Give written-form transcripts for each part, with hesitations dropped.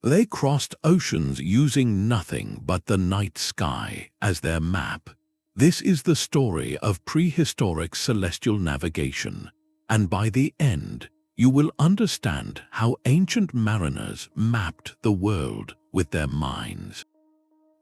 They crossed oceans using nothing but the night sky as their map. This is the story of prehistoric celestial navigation, and by the end, you will understand how ancient mariners mapped the world with their minds.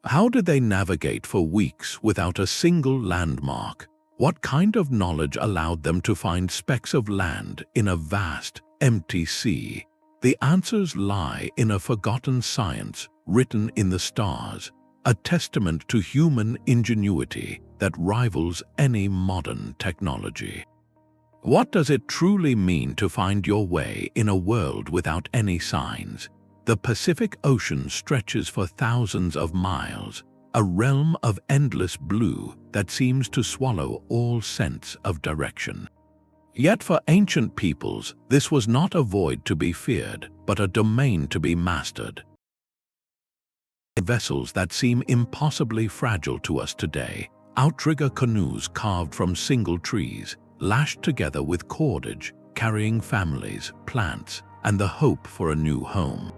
How did they navigate for weeks without a single landmark? What kind of knowledge allowed them to find specks of land in a vast, empty sea? The answers lie in a forgotten science written in the stars, a testament to human ingenuity that rivals any modern technology. What does it truly mean to find your way in a world without any signs? The Pacific Ocean stretches for thousands of miles, a realm of endless blue that seems to swallow all sense of direction. Yet for ancient peoples, this was not a void to be feared, but a domain to be mastered. Vessels that seem impossibly fragile to us today, outrigger canoes carved from single trees, lashed together with cordage, carrying families, plants, and the hope for a new home.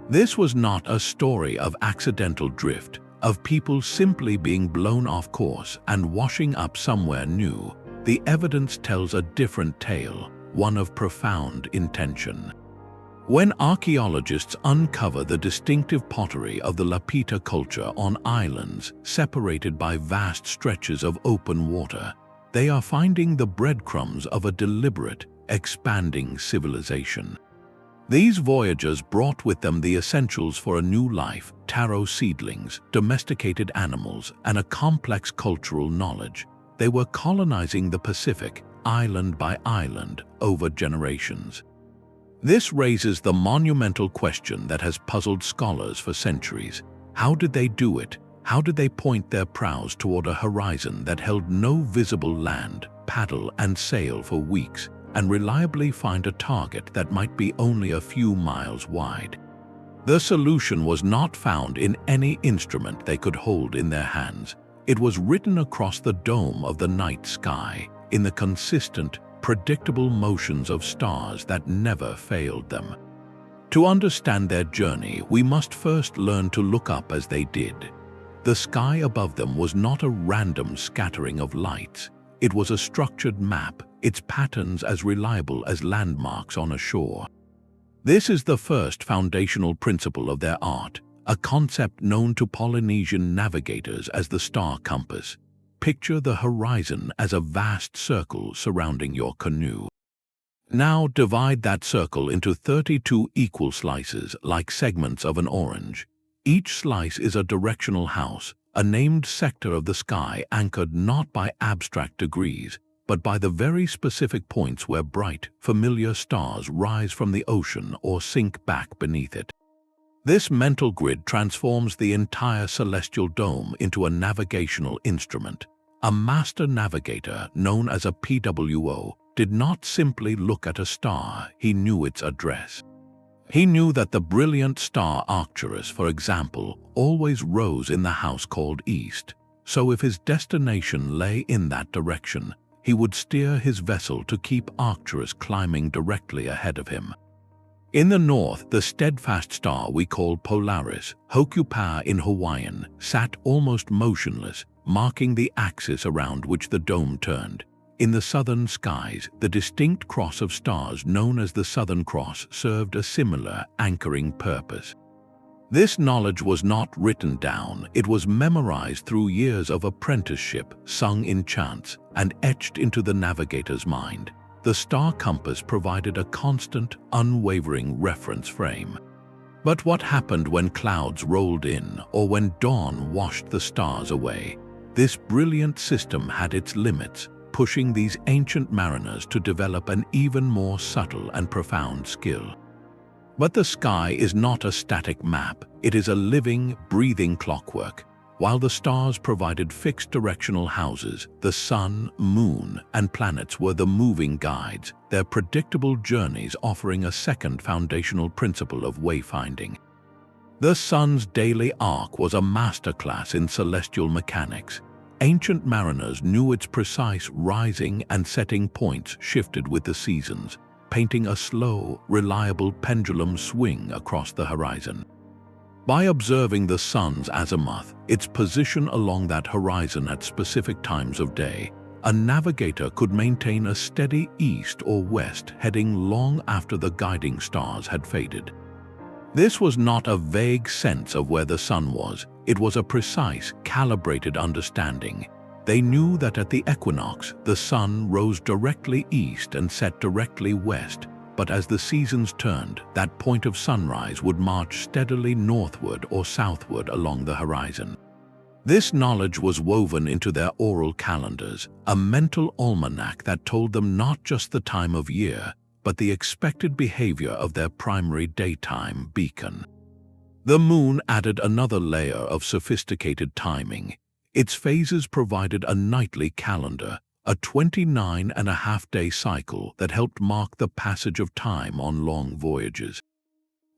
This was not a story of accidental drift, of people simply being blown off course and washing up somewhere new. The evidence tells a different tale, one of profound intention. When archaeologists uncover the distinctive pottery of the Lapita culture on islands separated by vast stretches of open water, they are finding the breadcrumbs of a deliberate, expanding civilization. These voyagers brought with them the essentials for a new life: taro seedlings, domesticated animals, and a complex cultural knowledge. They were colonizing the Pacific, island by island, over generations. This raises the monumental question that has puzzled scholars for centuries. How did they do it? How did they point their prows toward a horizon that held no visible land, paddle and sail for weeks, and reliably find a target that might be only a few miles wide? The solution was not found in any instrument they could hold in their hands. It was written across the dome of the night sky, in the consistent, predictable motions of stars that never failed them. To understand their journey, we must first learn to look up as they did. The sky above them was not a random scattering of lights. It was a structured map, its patterns as reliable as landmarks on a shore. This is the first foundational principle of their art, a concept known to Polynesian navigators as the star compass. Picture the horizon as a vast circle surrounding your canoe. Now divide that circle into 32 equal slices like segments of an orange. Each slice is a directional house, a named sector of the sky anchored not by abstract degrees, but by the very specific points where bright, familiar stars rise from the ocean or sink back beneath it. This mental grid transforms the entire celestial dome into a navigational instrument. A master navigator, known as a PWO, did not simply look at a star, he knew its address. He knew that the brilliant star Arcturus, for example, always rose in the house called East, so if his destination lay in that direction, he would steer his vessel to keep Arcturus climbing directly ahead of him. In the north, the steadfast star we call Polaris, Hōkūleʻa in Hawaiian, sat almost motionless, marking the axis around which the dome turned. In the southern skies, the distinct cross of stars known as the Southern Cross served a similar anchoring purpose. This knowledge was not written down, it was memorized through years of apprenticeship, sung in chants, and etched into the navigator's mind. The star compass provided a constant, unwavering reference frame. But what happened when clouds rolled in or when dawn washed the stars away? This brilliant system had its limits, pushing these ancient mariners to develop an even more subtle and profound skill. But the sky is not a static map, it is a living, breathing clockwork. While the stars provided fixed directional houses, the sun, moon, and planets were the moving guides, their predictable journeys offering a second foundational principle of wayfinding. The sun's daily arc was a masterclass in celestial mechanics. Ancient mariners knew its precise rising and setting points shifted with the seasons, painting a slow, reliable pendulum swing across the horizon. By observing the sun's azimuth, its position along that horizon at specific times of day, a navigator could maintain a steady east or west heading long after the guiding stars had faded. This was not a vague sense of where the sun was, it was a precise, calibrated understanding. They knew that at the equinox, the sun rose directly east and set directly west, but as the seasons turned, that point of sunrise would march steadily northward or southward along the horizon. This knowledge was woven into their oral calendars, a mental almanac that told them not just the time of year, but the expected behavior of their primary daytime beacon. The moon added another layer of sophisticated timing. Its phases provided a nightly calendar, a 29-and-a-half-day cycle that helped mark the passage of time on long voyages.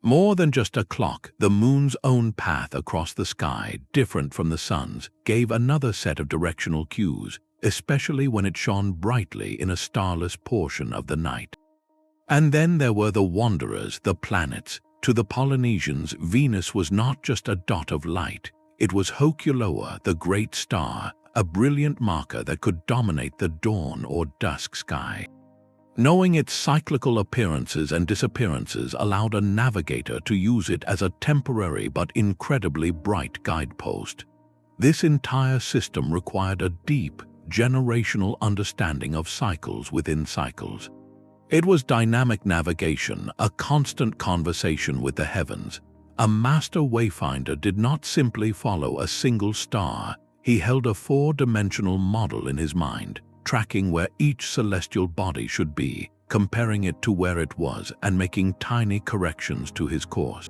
More than just a clock, the moon's own path across the sky, different from the sun's, gave another set of directional cues, especially when it shone brightly in a starless portion of the night. And then there were the wanderers, the planets. To the Polynesians, Venus was not just a dot of light. It was Hōkūleʻa, the great star, a brilliant marker that could dominate the dawn or dusk sky. Knowing its cyclical appearances and disappearances allowed a navigator to use it as a temporary but incredibly bright guidepost. This entire system required a deep, generational understanding of cycles within cycles. It was dynamic navigation, a constant conversation with the heavens. A master wayfinder did not simply follow a single star. He held a four-dimensional model in his mind, tracking where each celestial body should be, comparing it to where it was, and making tiny corrections to his course.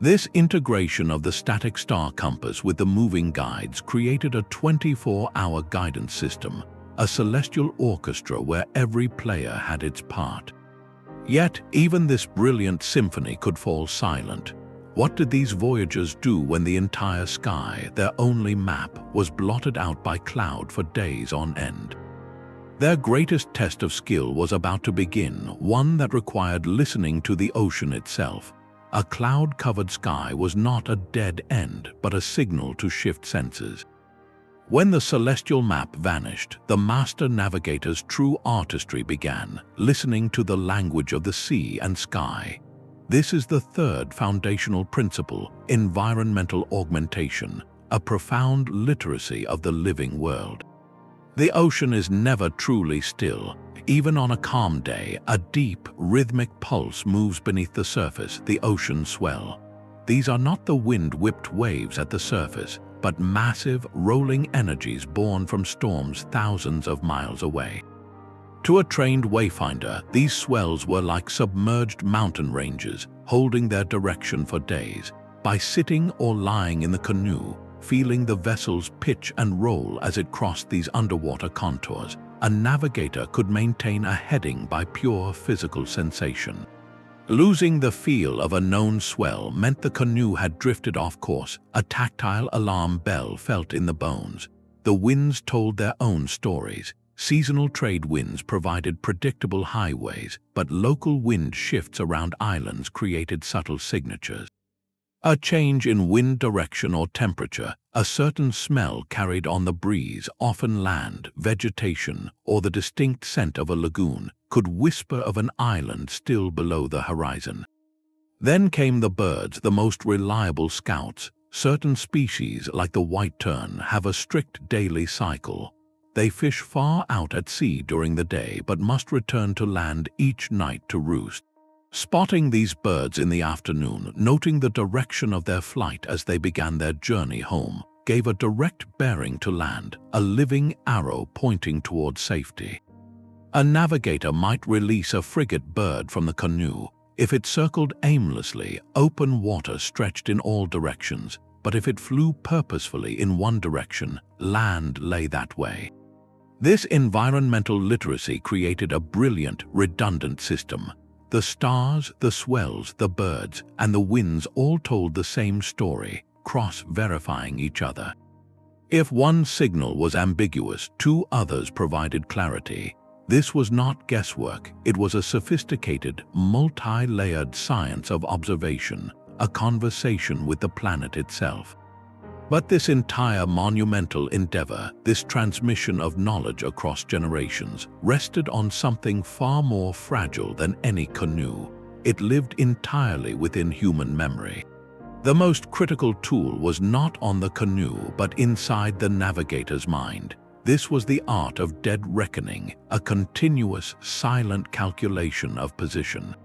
This integration of the static star compass with the moving guides created a 24-hour guidance system, a celestial orchestra where every player had its part. Yet, even this brilliant symphony could fall silent. What did these voyagers do when the entire sky, their only map, was blotted out by cloud for days on end? Their greatest test of skill was about to begin, one that required listening to the ocean itself. A cloud-covered sky was not a dead end, but a signal to shift senses. When the celestial map vanished, the master navigator's true artistry began, listening to the language of the sea and sky. This is the third foundational principle, environmental augmentation, a profound literacy of the living world. The ocean is never truly still. Even on a calm day, a deep, rhythmic pulse moves beneath the surface, the ocean swell. These are not the wind-whipped waves at the surface, but massive, rolling energies born from storms thousands of miles away. To a trained wayfinder, these swells were like submerged mountain ranges, holding their direction for days. By sitting or lying in the canoe, feeling the vessel's pitch and roll as it crossed these underwater contours, a navigator could maintain a heading by pure physical sensation. Losing the feel of a known swell meant the canoe had drifted off course, a tactile alarm bell felt in the bones. The winds told their own stories. Seasonal trade winds provided predictable highways, but local wind shifts around islands created subtle signatures. A change in wind direction or temperature, a certain smell carried on the breeze, often land, vegetation, or the distinct scent of a lagoon, could whisper of an island still below the horizon. Then came the birds, the most reliable scouts. Certain species, like the white tern, have a strict daily cycle. They fish far out at sea during the day but must return to land each night to roost. Spotting these birds in the afternoon, noting the direction of their flight as they began their journey home, gave a direct bearing to land, a living arrow pointing toward safety. A navigator might release a frigate bird from the canoe. If it circled aimlessly, open water stretched in all directions, but if it flew purposefully in one direction, land lay that way. This environmental literacy created a brilliant, redundant system. The stars, the swells, the birds, and the winds all told the same story, cross-verifying each other. If one signal was ambiguous, two others provided clarity. This was not guesswork, it was a sophisticated, multi-layered science of observation, a conversation with the planet itself. But this entire monumental endeavor, this transmission of knowledge across generations, rested on something far more fragile than any canoe. It lived entirely within human memory. The most critical tool was not on the canoe, but inside the navigator's mind. This was the art of dead reckoning, a continuous, silent calculation of position.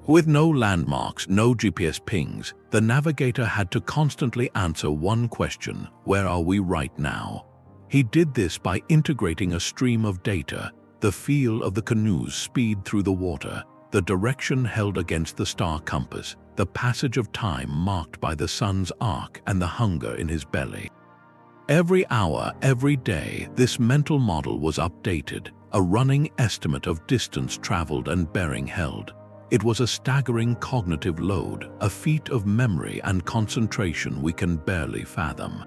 With no landmarks, no GPS pings, the navigator had to constantly answer one question: where are we right now? He did this by integrating a stream of data, the feel of the canoe's speed through the water, the direction held against the star compass, the passage of time marked by the sun's arc, and the hunger in his belly. Every hour, every day, this mental model was updated, a running estimate of distance traveled and bearing held. It was a staggering cognitive load, a feat of memory and concentration we can barely fathom.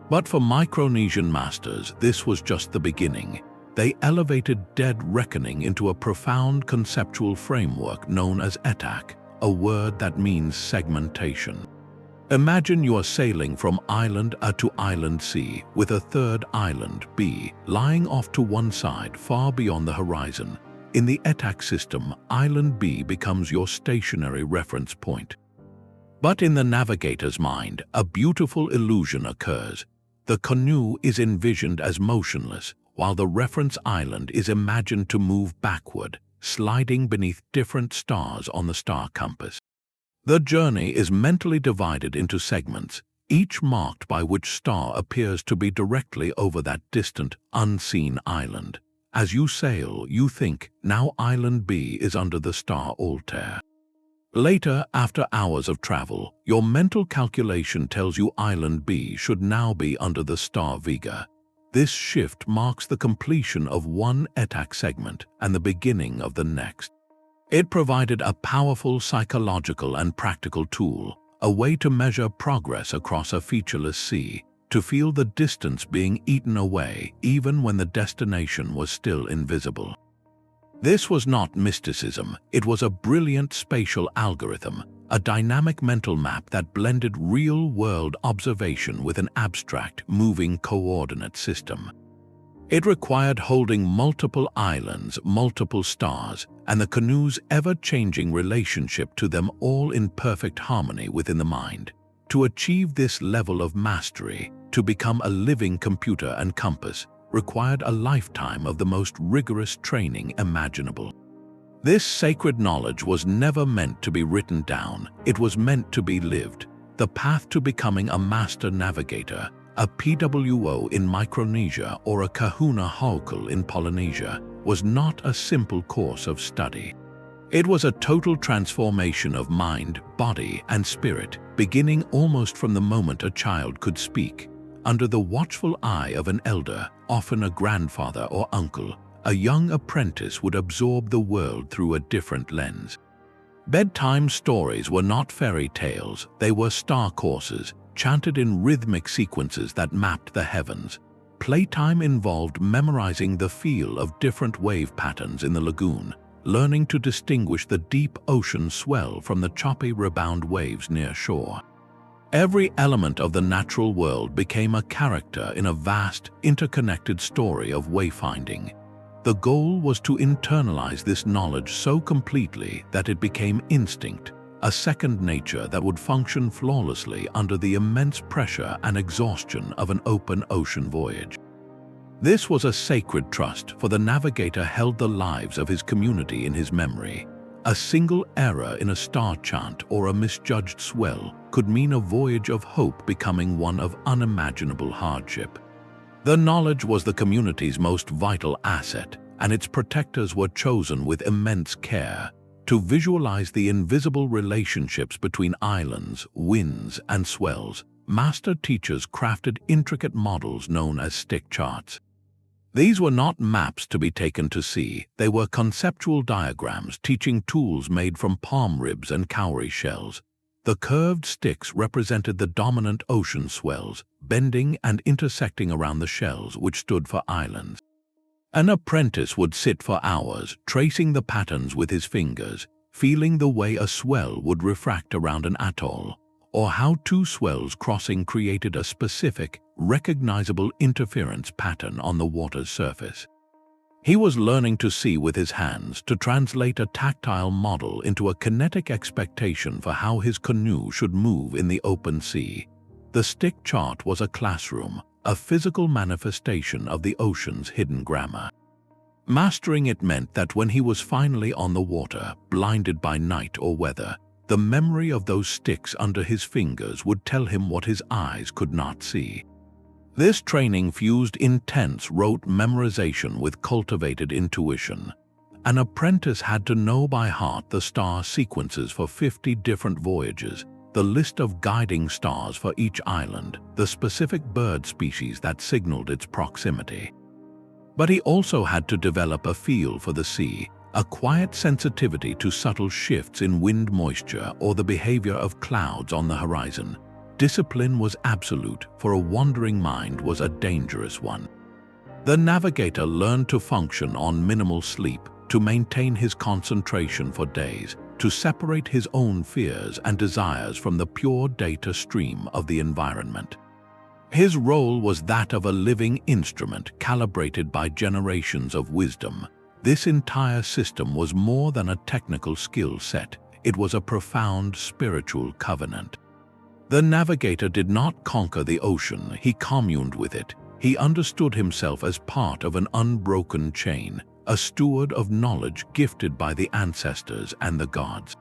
But for Micronesian masters, this was just the beginning. They elevated dead reckoning into a profound conceptual framework known as Etak, a word that means segmentation. Imagine you are sailing from island A to island C, with a third island, B, lying off to one side far beyond the horizon. In the Etak system, island B becomes your stationary reference point. But in the navigator's mind, a beautiful illusion occurs. The canoe is envisioned as motionless, while the reference island is imagined to move backward, sliding beneath different stars on the star compass. The journey is mentally divided into segments, each marked by which star appears to be directly over that distant, unseen island. As you sail, you think, now island B is under the star Altair. Later, after hours of travel, your mental calculation tells you island B should now be under the star Vega. This shift marks the completion of one Etak segment and the beginning of the next. It provided a powerful psychological and practical tool, a way to measure progress across a featureless sea, to feel the distance being eaten away even when the destination was still invisible. This was not mysticism, it was a brilliant spatial algorithm, a dynamic mental map that blended real-world observation with an abstract, moving coordinate system. It required holding multiple islands, multiple stars, and the canoe's ever-changing relationship to them all in perfect harmony within the mind. To achieve this level of mastery, to become a living computer and compass, required a lifetime of the most rigorous training imaginable. This sacred knowledge was never meant to be written down, it was meant to be lived. The path to becoming a master navigator, a PWO in Micronesia or a kahuna Hōkūleʻa in Polynesia, was not a simple course of study. It was a total transformation of mind, body, and spirit, beginning almost from the moment a child could speak. Under the watchful eye of an elder, often a grandfather or uncle, a young apprentice would absorb the world through a different lens. Bedtime stories were not fairy tales, they were star courses, chanted in rhythmic sequences that mapped the heavens. Playtime involved memorizing the feel of different wave patterns in the lagoon, learning to distinguish the deep ocean swell from the choppy rebound waves near shore. Every element of the natural world became a character in a vast, interconnected story of wayfinding. The goal was to internalize this knowledge so completely that it became instinct, a second nature that would function flawlessly under the immense pressure and exhaustion of an open ocean voyage. This was a sacred trust, for the navigator held the lives of his community in his memory. A single error in a star chant or a misjudged swell could mean a voyage of hope becoming one of unimaginable hardship. The knowledge was the community's most vital asset, and its protectors were chosen with immense care. To visualize the invisible relationships between islands, winds, and swells, master teachers crafted intricate models known as stick charts. These were not maps to be taken to sea, they were conceptual diagrams teaching tools made from palm ribs and cowrie shells. The curved sticks represented the dominant ocean swells, bending and intersecting around the shells, which stood for islands. An apprentice would sit for hours, tracing the patterns with his fingers, feeling the way a swell would refract around an atoll, or how two swells crossing created a specific, recognizable interference pattern on the water's surface. He was learning to see with his hands, to translate a tactile model into a kinetic expectation for how his canoe should move in the open sea. The stick chart was a classroom, a physical manifestation of the ocean's hidden grammar. Mastering it meant that when he was finally on the water, blinded by night or weather, the memory of those sticks under his fingers would tell him what his eyes could not see. This training fused intense rote memorization with cultivated intuition. An apprentice had to know by heart the star sequences for 50 different voyages, the list of guiding stars for each island, the specific bird species that signaled its proximity. But he also had to develop a feel for the sea, a quiet sensitivity to subtle shifts in wind moisture or the behavior of clouds on the horizon. Discipline was absolute, for a wandering mind was a dangerous one. The navigator learned to function on minimal sleep, to maintain his concentration for days, to separate his own fears and desires from the pure data stream of the environment. His role was that of a living instrument calibrated by generations of wisdom. This entire system was more than a technical skill set, it was a profound spiritual covenant. The navigator did not conquer the ocean, he communed with it. He understood himself as part of an unbroken chain, a steward of knowledge gifted by the ancestors and the gods.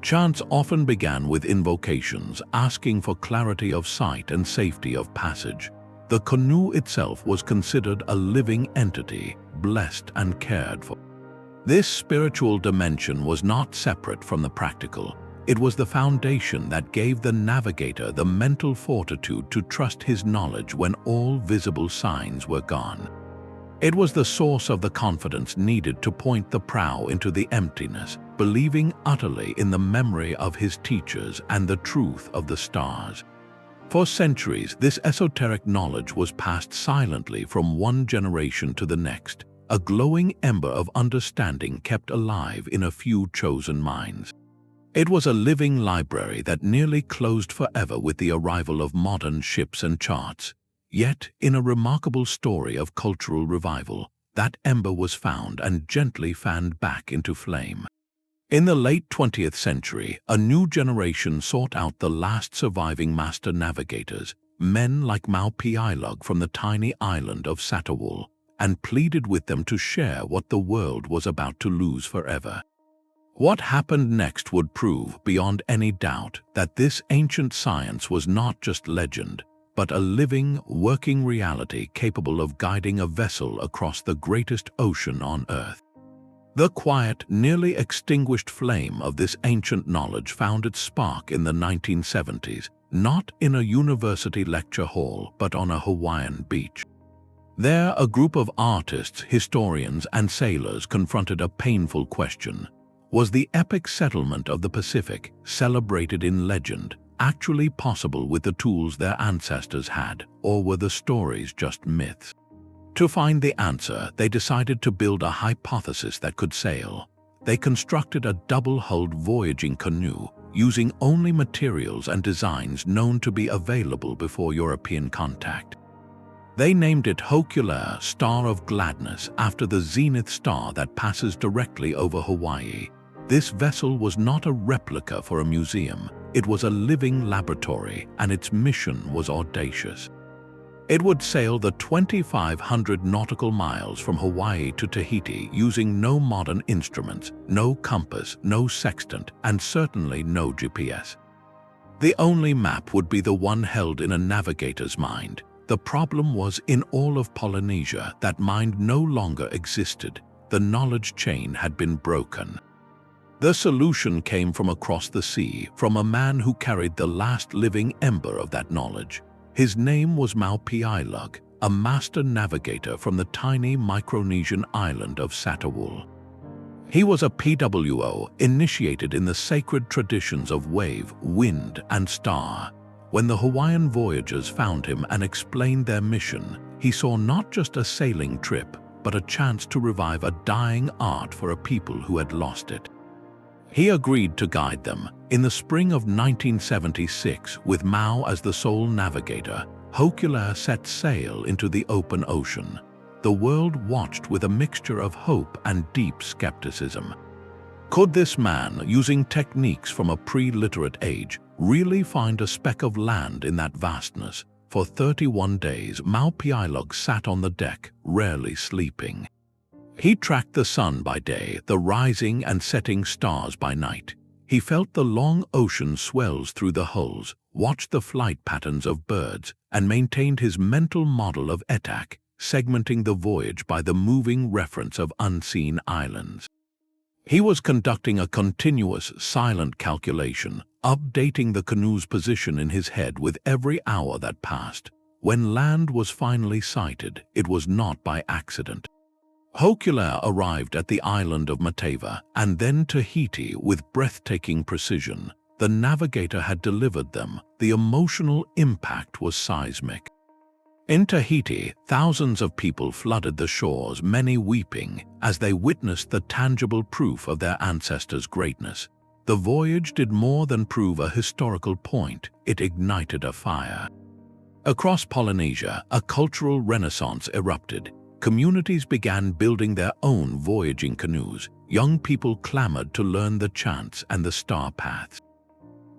Chants often began with invocations, asking for clarity of sight and safety of passage. The canoe itself was considered a living entity, blessed and cared for. This spiritual dimension was not separate from the practical. It was the foundation that gave the navigator the mental fortitude to trust his knowledge when all visible signs were gone. It was the source of the confidence needed to point the prow into the emptiness, believing utterly in the memory of his teachers and the truth of the stars. For centuries, this esoteric knowledge was passed silently from one generation to the next, a glowing ember of understanding kept alive in a few chosen minds. It was a living library that nearly closed forever with the arrival of modern ships and charts. Yet, in a remarkable story of cultural revival, that ember was found and gently fanned back into flame. In the late 20th century, a new generation sought out the last surviving master navigators, men like Piailug from the tiny island of Satawal, and pleaded with them to share what the world was about to lose forever. What happened next would prove, beyond any doubt, that this ancient science was not just legend, but a living, working reality capable of guiding a vessel across the greatest ocean on Earth. The quiet, nearly extinguished flame of this ancient knowledge found its spark in the 1970s, not in a university lecture hall, but on a Hawaiian beach. There, a group of artists, historians, and sailors confronted a painful question. Was the epic settlement of the Pacific, celebrated in legend, actually possible with the tools their ancestors had, or were the stories just myths? To find the answer, they decided to build a hypothesis that could sail. They constructed a double-hulled voyaging canoe, using only materials and designs known to be available before European contact. They named it Hōkūleʻa, Star of Gladness, after the zenith star that passes directly over Hawaii. This vessel was not a replica for a museum. It was a living laboratory, and its mission was audacious. It would sail the 2,500 nautical miles from Hawaii to Tahiti using no modern instruments, no compass, no sextant, and certainly no GPS. The only map would be the one held in a navigator's mind. The problem was, in all of Polynesia, that mind no longer existed. The knowledge chain had been broken. The solution came from across the sea, from a man who carried the last living ember of that knowledge. His name was Piailug, a master navigator from the tiny Micronesian island of Satawal. He was a PWO, initiated in the sacred traditions of wave, wind, and star. When the Hawaiian voyagers found him and explained their mission, he saw not just a sailing trip, but a chance to revive a dying art for a people who had lost it. He agreed to guide them. In the spring of 1976, with Mao as the sole navigator, Hōkūleʻa set sail into the open ocean. The world watched with a mixture of hope and deep skepticism. Could this man, using techniques from a pre-literate age, really find a speck of land in that vastness? For 31 days, Piailug sat on the deck, rarely sleeping. He tracked the sun by day, the rising and setting stars by night. He felt the long ocean swells through the hulls, watched the flight patterns of birds, and maintained his mental model of Etak, segmenting the voyage by the moving reference of unseen islands. He was conducting a continuous, silent calculation, updating the canoe's position in his head with every hour that passed. When land was finally sighted, it was not by accident. Hōkūleʻa arrived at the island of Matava and then Tahiti with breathtaking precision. The Navigator had delivered them. The emotional impact was seismic. In Tahiti, thousands of people flooded the shores, many weeping, as they witnessed the tangible proof of their ancestors' greatness. The voyage did more than prove a historical point, it ignited a fire. Across Polynesia, a cultural renaissance erupted. Communities began building their own voyaging canoes. Young people clamored to learn the chants and the star paths.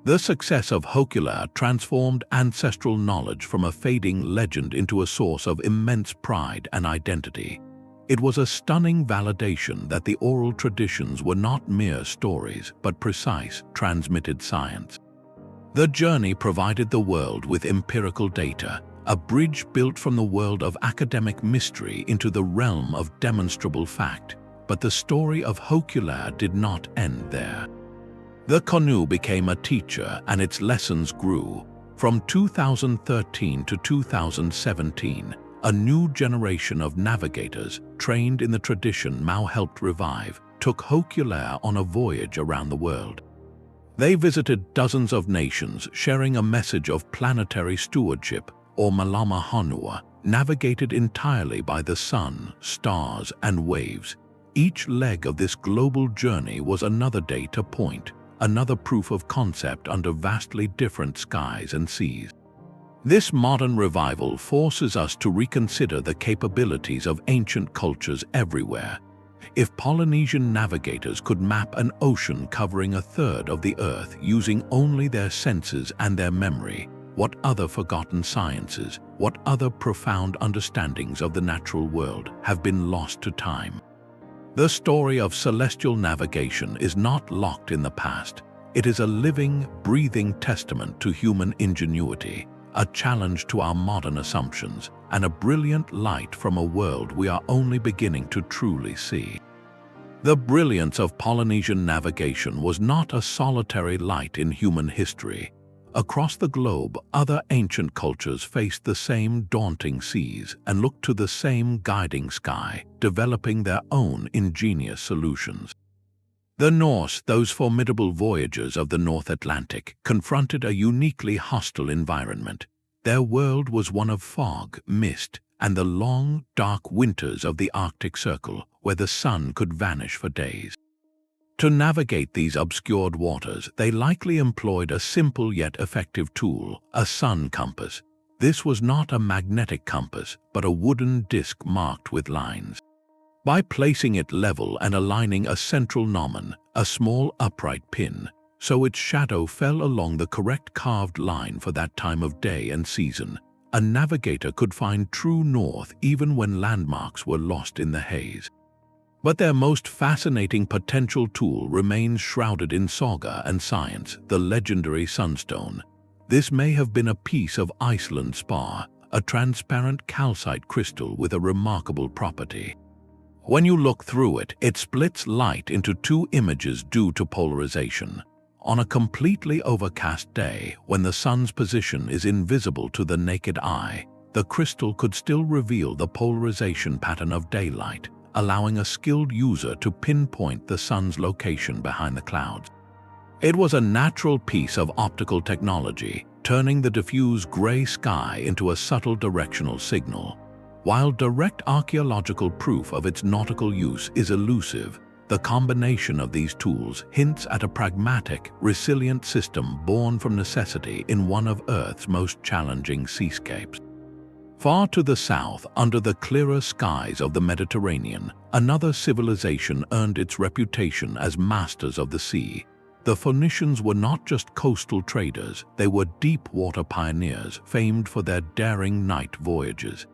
The success of Hōkūleʻa transformed ancestral knowledge from a fading legend into a source of immense pride and identity. It was a stunning validation that the oral traditions were not mere stories, but precise, transmitted science. The journey provided the world with empirical data, a bridge built from the world of academic mystery into the realm of demonstrable fact. But the story of Hōkūleʻa did not end there. The canoe became a teacher and its lessons grew. From 2013 to 2017, a new generation of navigators, trained in the tradition Mao helped revive, took Hōkūleʻa on a voyage around the world. They visited dozens of nations, sharing a message of planetary stewardship, or Malama Honua, navigated entirely by the sun, stars, and waves. Each leg of this global journey was another data point, another proof of concept under vastly different skies and seas. This modern revival forces us to reconsider the capabilities of ancient cultures everywhere. If Polynesian navigators could map an ocean covering a third of the Earth using only their senses and their memory, what other forgotten sciences, what other profound understandings of the natural world have been lost to time? The story of celestial navigation is not locked in the past. It is a living, breathing testament to human ingenuity, a challenge to our modern assumptions, and a brilliant light from a world we are only beginning to truly see. The brilliance of Polynesian navigation was not a solitary light in human history. Across the globe, other ancient cultures faced the same daunting seas and looked to the same guiding sky, developing their own ingenious solutions. The Norse, those formidable voyagers of the North Atlantic, confronted a uniquely hostile environment. Their world was one of fog, mist, and the long, dark winters of the Arctic Circle, where the sun could vanish for days. To navigate these obscured waters, they likely employed a simple yet effective tool, a sun compass. This was not a magnetic compass, but a wooden disc marked with lines. By placing it level and aligning a central gnomon, a small upright pin, so its shadow fell along the correct carved line for that time of day and season, a navigator could find true north even when landmarks were lost in the haze. But their most fascinating potential tool remains shrouded in saga and science, the legendary sunstone. This may have been a piece of Iceland spar, a transparent calcite crystal with a remarkable property. When you look through it, it splits light into two images due to polarization. On a completely overcast day, when the sun's position is invisible to the naked eye, the crystal could still reveal the polarization pattern of daylight, allowing a skilled user to pinpoint the sun's location behind the clouds. It was a natural piece of optical technology, turning the diffuse gray sky into a subtle directional signal. While direct archaeological proof of its nautical use is elusive, The combination of these tools hints at a pragmatic, resilient system born from necessity in one of Earth's most challenging seascapes. Far to the south, under the clearer skies of the Mediterranean, another civilization earned its reputation as masters of the sea. The Phoenicians were not just coastal traders, they were deep-water pioneers famed for their daring night voyages.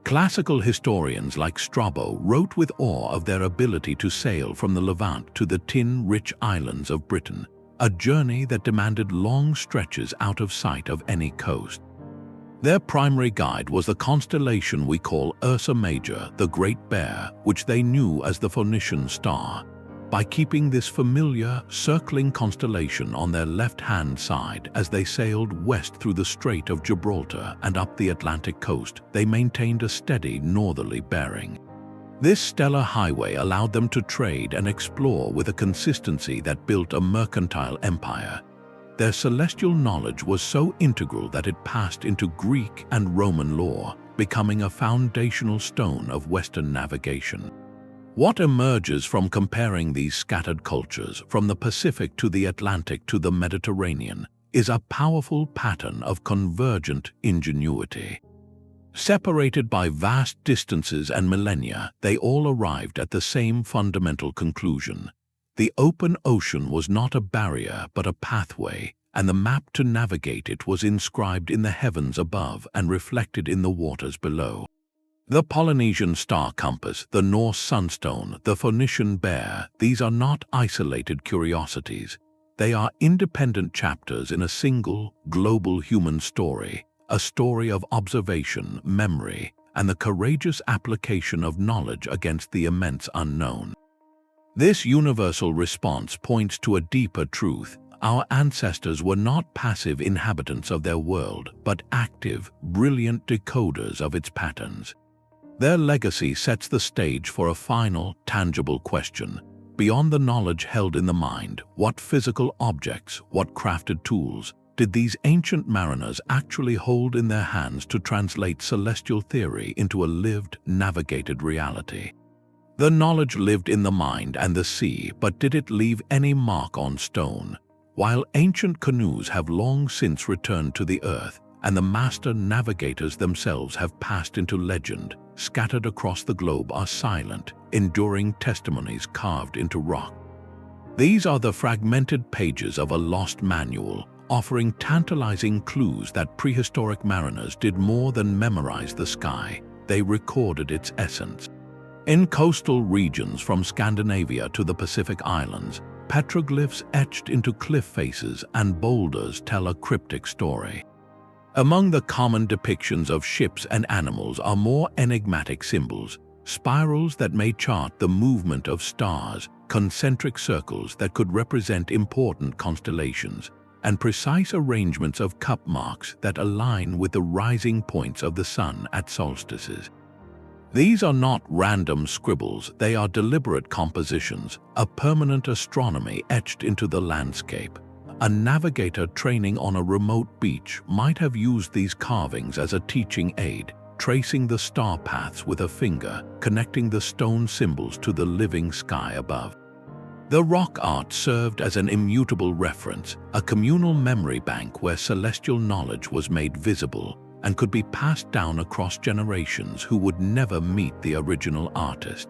Classical historians like Strabo wrote with awe of their ability to sail from the Levant to the tin-rich islands of Britain, a journey that demanded long stretches out of sight of any coast. Their primary guide was the constellation we call Ursa Major, the Great Bear, which they knew as the Phoenician Star. By keeping this familiar, circling constellation on their left-hand side as they sailed west through the Strait of Gibraltar and up the Atlantic coast, they maintained a steady northerly bearing. This stellar highway allowed them to trade and explore with a consistency that built a mercantile empire. Their celestial knowledge was so integral that it passed into Greek and Roman lore, becoming a foundational stone of Western navigation. What emerges from comparing these scattered cultures, from the Pacific to the Atlantic to the Mediterranean, is a powerful pattern of convergent ingenuity. Separated by vast distances and millennia, they all arrived at the same fundamental conclusion. The open ocean was not a barrier but a pathway, and the map to navigate it was inscribed in the heavens above and reflected in the waters below. The Polynesian star compass, the Norse sunstone, the Phoenician bear, these are not isolated curiosities. They are independent chapters in a single, global human story, a story of observation, memory, and the courageous application of knowledge against the immense unknown. This universal response points to a deeper truth. Our ancestors were not passive inhabitants of their world, but active, brilliant decoders of its patterns. Their legacy sets the stage for a final, tangible question. Beyond the knowledge held in the mind, what physical objects, what crafted tools, did these ancient mariners actually hold in their hands to translate celestial theory into a lived, navigated reality? The knowledge lived in the mind and the sea, but did it leave any mark on stone? While ancient canoes have long since returned to the earth, and the master navigators themselves have passed into legend, scattered across the globe are silent, enduring testimonies carved into rock. These are the fragmented pages of a lost manual, offering tantalizing clues that prehistoric mariners did more than memorize the sky, they recorded its essence. In coastal regions from Scandinavia to the Pacific Islands, petroglyphs etched into cliff faces and boulders tell a cryptic story. Among the common depictions of ships and animals are more enigmatic symbols, spirals that may chart the movement of stars, concentric circles that could represent important constellations, and precise arrangements of cup marks that align with the rising points of the sun at solstices. These are not random scribbles, they are deliberate compositions, a permanent astronomy etched into the landscape. A navigator training on a remote beach might have used these carvings as a teaching aid, tracing the star paths with a finger, connecting the stone symbols to the living sky above. The rock art served as an immutable reference, a communal memory bank where celestial knowledge was made visible and could be passed down across generations who would never meet the original artist.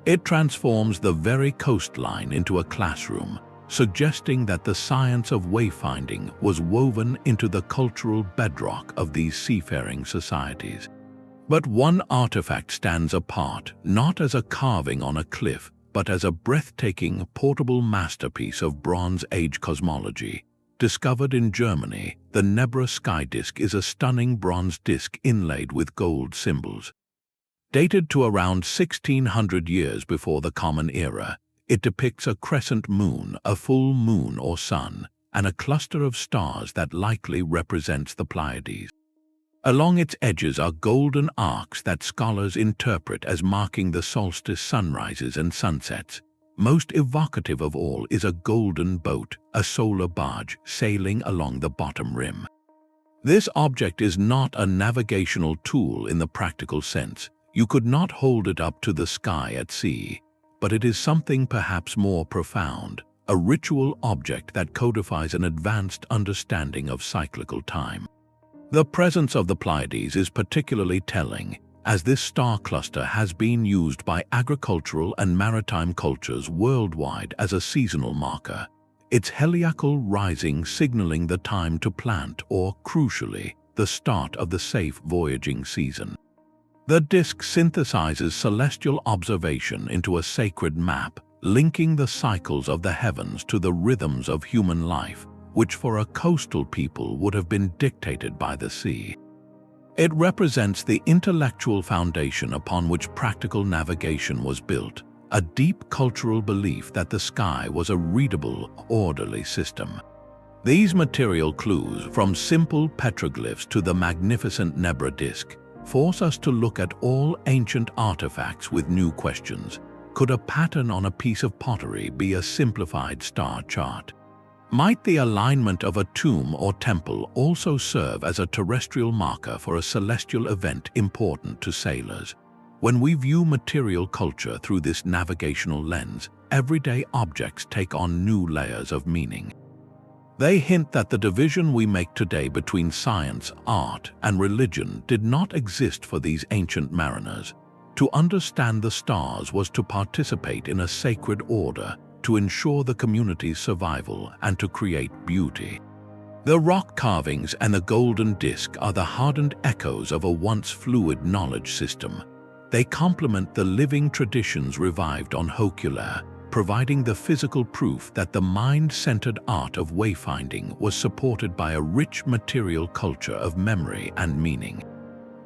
It transforms the very coastline into a classroom, suggesting that the science of wayfinding was woven into the cultural bedrock of these seafaring societies. But one artifact stands apart, not as a carving on a cliff, but as a breathtaking, portable masterpiece of Bronze Age cosmology. Discovered in Germany, the Nebra sky disk is a stunning bronze disk inlaid with gold symbols. Dated to around 1600 years before the Common Era, it depicts a crescent moon, a full moon or sun, and a cluster of stars that likely represents the Pleiades. Along its edges are golden arcs that scholars interpret as marking the solstice sunrises and sunsets. Most evocative of all is a golden boat, a solar barge, sailing along the bottom rim. This object is not a navigational tool in the practical sense. You could not hold it up to the sky at sea, but it is something perhaps more profound, a ritual object that codifies an advanced understanding of cyclical time. The presence of the Pleiades is particularly telling, as this star cluster has been used by agricultural and maritime cultures worldwide as a seasonal marker, its heliacal rising signaling the time to plant or, crucially, the start of the safe voyaging season. The disk synthesizes celestial observation into a sacred map, linking the cycles of the heavens to the rhythms of human life, which for a coastal people would have been dictated by the sea. It represents the intellectual foundation upon which practical navigation was built, a deep cultural belief that the sky was a readable, orderly system. These material clues, from simple petroglyphs to the magnificent Nebra disk, force us to look at all ancient artifacts with new questions. Could a pattern on a piece of pottery be a simplified star chart? Might the alignment of a tomb or temple also serve as a terrestrial marker for a celestial event important to sailors? When we view material culture through this navigational lens, everyday objects take on new layers of meaning. They hint that the division we make today between science, art, and religion did not exist for these ancient mariners. To understand the stars was to participate in a sacred order, to ensure the community's survival, and to create beauty. The rock carvings and the golden disk are the hardened echoes of a once fluid knowledge system. They complement the living traditions revived on Hōkūleʻa, providing the physical proof that the mind-centered art of wayfinding was supported by a rich material culture of memory and meaning.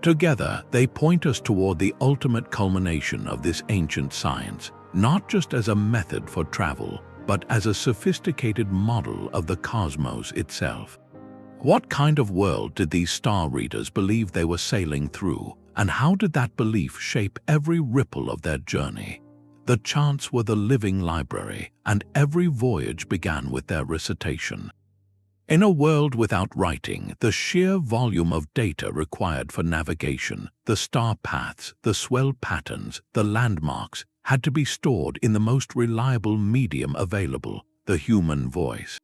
Together, they point us toward the ultimate culmination of this ancient science, not just as a method for travel, but as a sophisticated model of the cosmos itself. What kind of world did these star readers believe they were sailing through, and how did that belief shape every ripple of their journey? The charts were the living library, and every voyage began with their recitation. In a world without writing, the sheer volume of data required for navigation, the star paths, the swell patterns, the landmarks, had to be stored in the most reliable medium available, the human voice.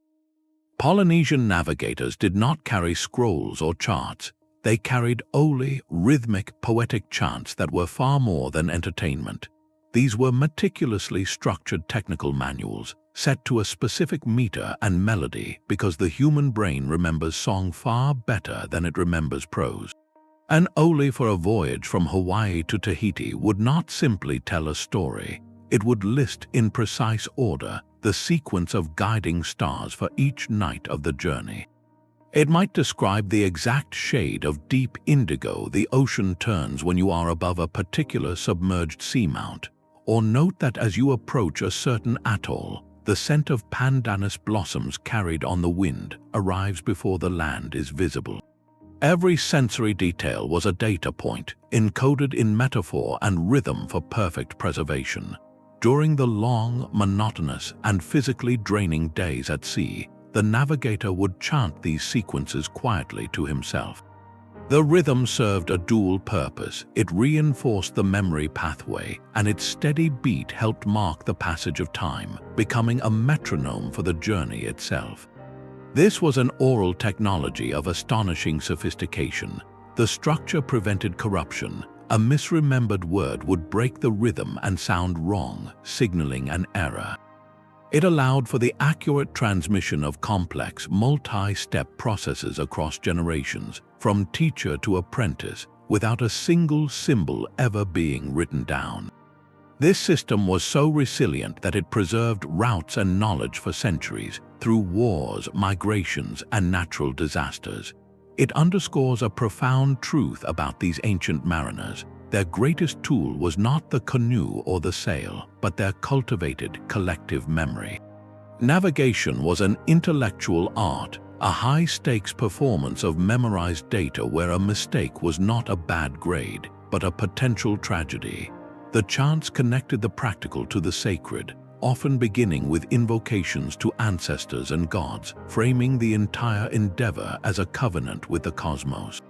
Polynesian navigators did not carry scrolls or charts. They carried holy, rhythmic, poetic chants that were far more than entertainment. These were meticulously structured technical manuals, set to a specific meter and melody because the human brain remembers song far better than it remembers prose. An ole for a voyage from Hawaii to Tahiti would not simply tell a story. It would list in precise order the sequence of guiding stars for each night of the journey. It might describe the exact shade of deep indigo the ocean turns when you are above a particular submerged seamount, or note that as you approach a certain atoll, the scent of pandanus blossoms carried on the wind arrives before the land is visible. Every sensory detail was a data point, encoded in metaphor and rhythm for perfect preservation. During the long, monotonous, and physically draining days at sea, the navigator would chant these sequences quietly to himself. The rhythm served a dual purpose. It reinforced the memory pathway, and its steady beat helped mark the passage of time, becoming a metronome for the journey itself. This was an oral technology of astonishing sophistication. The structure prevented corruption. A misremembered word would break the rhythm and sound wrong, signaling an error. It allowed for the accurate transmission of complex, multi-step processes across generations, from teacher to apprentice, without a single symbol ever being written down. This system was so resilient that it preserved routes and knowledge for centuries, through wars, migrations, and natural disasters. It underscores a profound truth about these ancient mariners. Their greatest tool was not the canoe or the sail, but their cultivated collective memory. Navigation was an intellectual art, a high-stakes performance of memorized data where a mistake was not a bad grade, but a potential tragedy. The chants connected the practical to the sacred, often beginning with invocations to ancestors and gods, framing the entire endeavor as a covenant with the cosmos.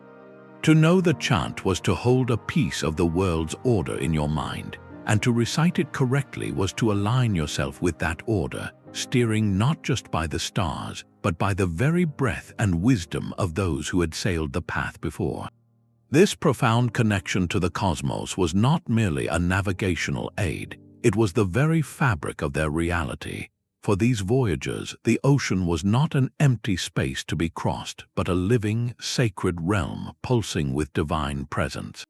To know the chant was to hold a piece of the world's order in your mind. and to recite it correctly was to align yourself with that order, steering not just by the stars, but by the very breath and wisdom of those who had sailed the path before. This profound connection to the cosmos was not merely a navigational aid, it was the very fabric of their reality. For these voyagers, the ocean was not an empty space to be crossed, but a living, sacred realm pulsing with divine presence.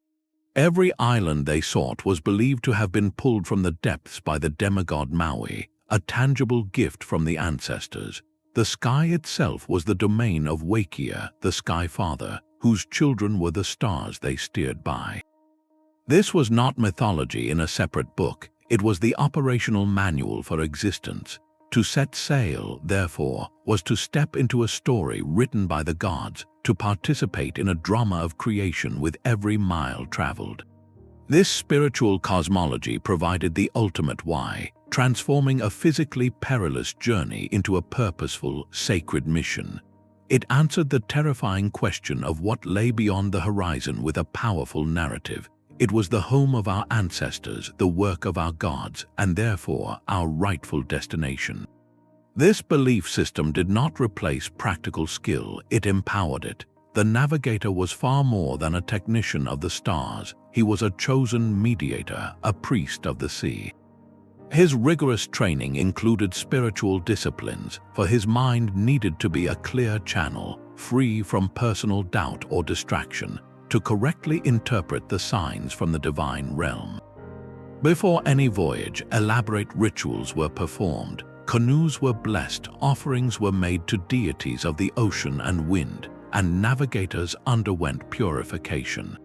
Every island they sought was believed to have been pulled from the depths by the demigod Maui, a tangible gift from the ancestors. The sky itself was the domain of Wayfinding, the Sky Father, whose children were the stars they steered by. This was not mythology in a separate book, it was the operational manual for existence. To set sail, therefore, was to step into a story written by the gods, to participate in a drama of creation with every mile traveled. This spiritual cosmology provided the ultimate why, transforming a physically perilous journey into a purposeful, sacred mission. It answered the terrifying question of what lay beyond the horizon with a powerful narrative. It was the home of our ancestors, the work of our gods, and therefore our rightful destination. This belief system did not replace practical skill, it empowered it. The navigator was far more than a technician of the stars. He was a chosen mediator, a priest of the sea. His rigorous training included spiritual disciplines, for his mind needed to be a clear channel, free from personal doubt or distraction, to correctly interpret the signs from the divine realm. Before any voyage, elaborate rituals were performed, canoes were blessed, offerings were made to deities of the ocean and wind, and navigators underwent purification.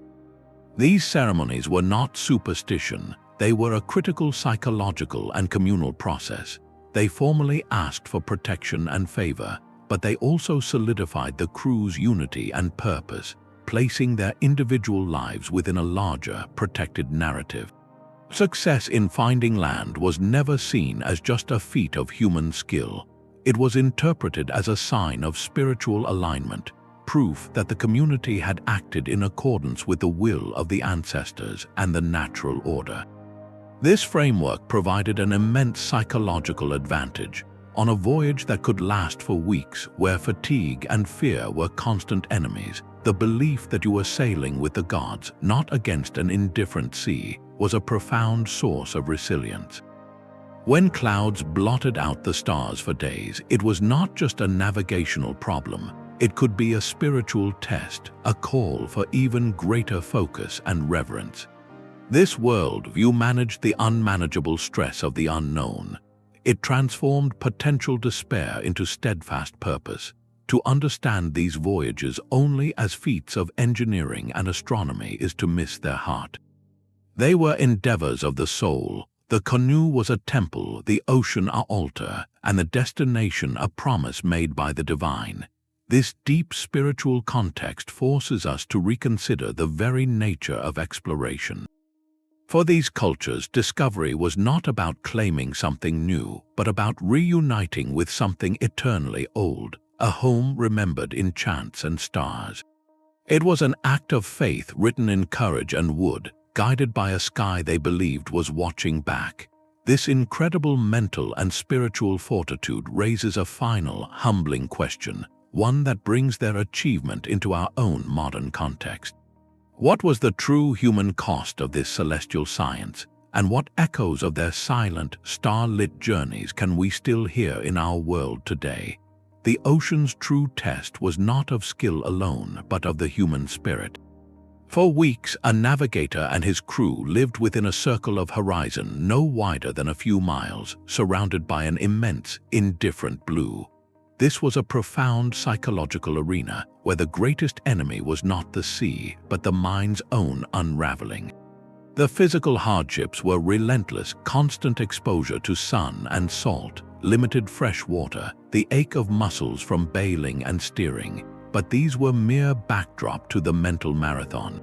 These ceremonies were not superstition, they were a critical psychological and communal process. They formally asked for protection and favor, but they also solidified the crew's unity and purpose, placing their individual lives within a larger, protected narrative. Success in finding land was never seen as just a feat of human skill. It was interpreted as a sign of spiritual alignment, proof that the community had acted in accordance with the will of the ancestors and the natural order. This framework provided an immense psychological advantage. On a voyage that could last for weeks, where fatigue and fear were constant enemies, the belief that you were sailing with the gods, not against an indifferent sea, was a profound source of resilience. When clouds blotted out the stars for days, it was not just a navigational problem. It could be a spiritual test, a call for even greater focus and reverence. This worldview managed the unmanageable stress of the unknown. It transformed potential despair into steadfast purpose. To understand these voyages only as feats of engineering and astronomy is to miss their heart. They were endeavors of the soul. The canoe was a temple, the ocean an altar, and the destination a promise made by the divine. This deep spiritual context forces us to reconsider the very nature of exploration. For these cultures, discovery was not about claiming something new, but about reuniting with something eternally old, a home remembered in chants and stars. It was an act of faith written in courage and wood, guided by a sky they believed was watching back. This incredible mental and spiritual fortitude raises a final, humbling question, one that brings their achievement into our own modern context. What was the true human cost of this celestial science, and what echoes of their silent, star-lit journeys can we still hear in our world today? The ocean's true test was not of skill alone, but of the human spirit. For weeks, a navigator and his crew lived within a circle of horizon no wider than a few miles, surrounded by an immense, indifferent blue. This was a profound psychological arena, where the greatest enemy was not the sea, but the mind's own unraveling. The physical hardships were relentless, constant exposure to sun and salt, limited fresh water, the ache of muscles from bailing and steering, but these were mere backdrop to the mental marathon.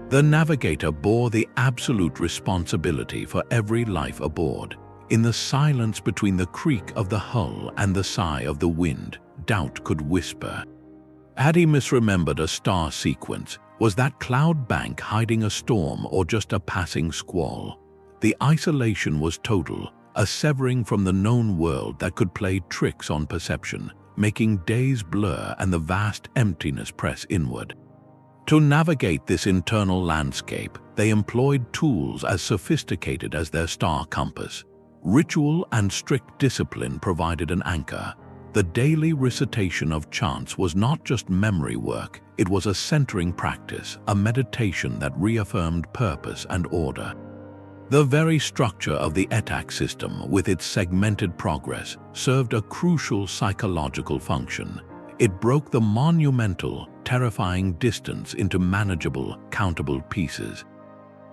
The navigator bore the absolute responsibility for every life aboard. In the silence between the creak of the hull and the sigh of the wind, doubt could whisper. Had he misremembered a star sequence? Was that cloud bank hiding a storm or just a passing squall? The isolation was total, a severing from the known world that could play tricks on perception, making days blur and the vast emptiness press inward. To navigate this internal landscape, they employed tools as sophisticated as their star compass. Ritual and strict discipline provided an anchor. The daily recitation of chants was not just memory work, it was a centering practice, a meditation that reaffirmed purpose and order. The very structure of the Etak system, with its segmented progress, served a crucial psychological function. It broke the monumental, terrifying distance into manageable, countable pieces.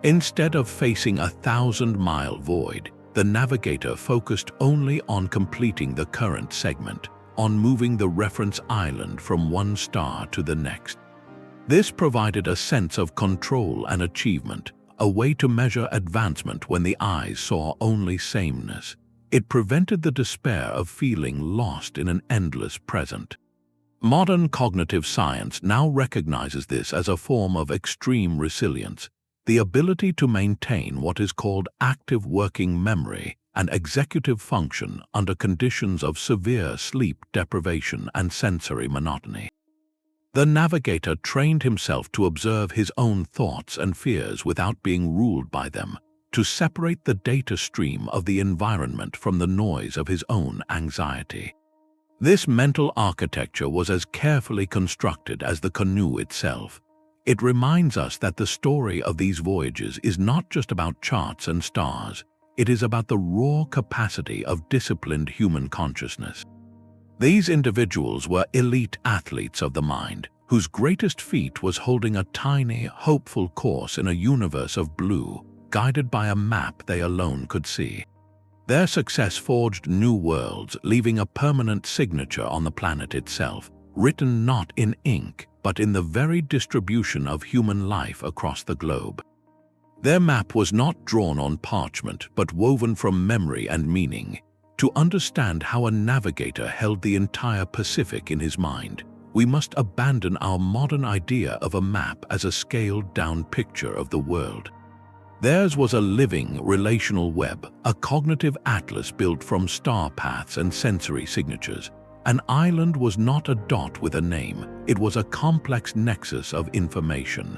Instead of facing a 1,000-mile void, the navigator focused only on completing the current segment, on moving the reference island from one star to the next. This provided a sense of control and achievement, a way to measure advancement when the eyes saw only sameness. It prevented the despair of feeling lost in an endless present. Modern cognitive science now recognizes this as a form of extreme resilience, the ability to maintain what is called active working memory and executive function under conditions of severe sleep deprivation and sensory monotony. The navigator trained himself to observe his own thoughts and fears without being ruled by them, to separate the data stream of the environment from the noise of his own anxiety. This mental architecture was as carefully constructed as the canoe itself. It reminds us that the story of these voyages is not just about charts and stars, it is about the raw capacity of disciplined human consciousness. These individuals were elite athletes of the mind, whose greatest feat was holding a tiny, hopeful course in a universe of blue, guided by a map they alone could see. Their success forged new worlds, leaving a permanent signature on the planet itself, written not in ink, but in the very distribution of human life across the globe. Their map was not drawn on parchment, but woven from memory and meaning. To understand how a navigator held the entire Pacific in his mind, we must abandon our modern idea of a map as a scaled-down picture of the world. Theirs was a living, relational web, a cognitive atlas built from star paths and sensory signatures. An island was not a dot with a name, it was a complex nexus of information.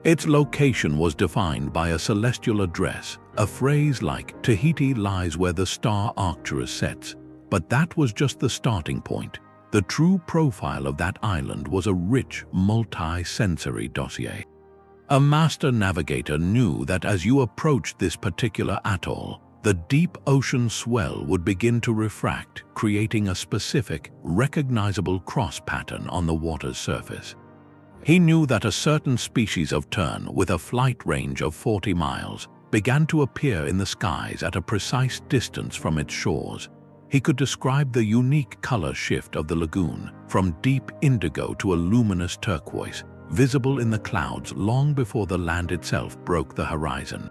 Its location was defined by a celestial address, a phrase like, "Tahiti lies where the star Arcturus sets," but that was just the starting point. The true profile of that island was a rich, multi-sensory dossier. A master navigator knew that as you approached this particular atoll, the deep ocean swell would begin to refract, creating a specific, recognizable cross pattern on the water's surface. He knew that a certain species of tern, with a flight range of 40 miles, began to appear in the skies at a precise distance from its shores. He could describe the unique color shift of the lagoon, from deep indigo to a luminous turquoise, visible in the clouds long before the land itself broke the horizon.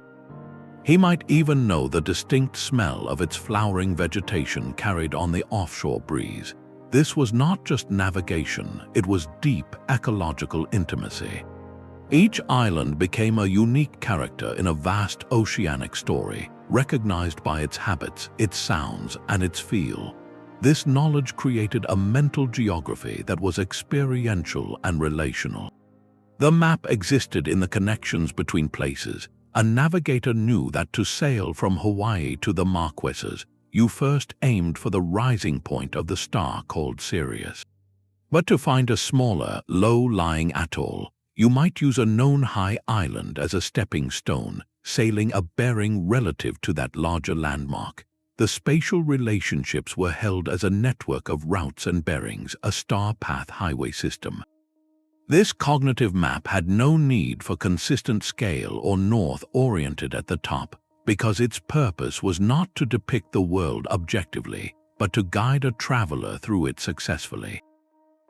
He might even know the distinct smell of its flowering vegetation carried on the offshore breeze. This was not just navigation, it was deep ecological intimacy. Each island became a unique character in a vast oceanic story, recognized by its habits, its sounds, and its feel. This knowledge created a mental geography that was experiential and relational. The map existed in the connections between places. A navigator knew that to sail from Hawaii to the Marquesas, you first aimed for the rising point of the star called Sirius. But to find a smaller, low-lying atoll, you might use a known high island as a stepping stone, sailing a bearing relative to that larger landmark. The spatial relationships were held as a network of routes and bearings, a star path highway system. This cognitive map had no need for consistent scale or north-oriented at the top, because its purpose was not to depict the world objectively, but to guide a traveler through it successfully.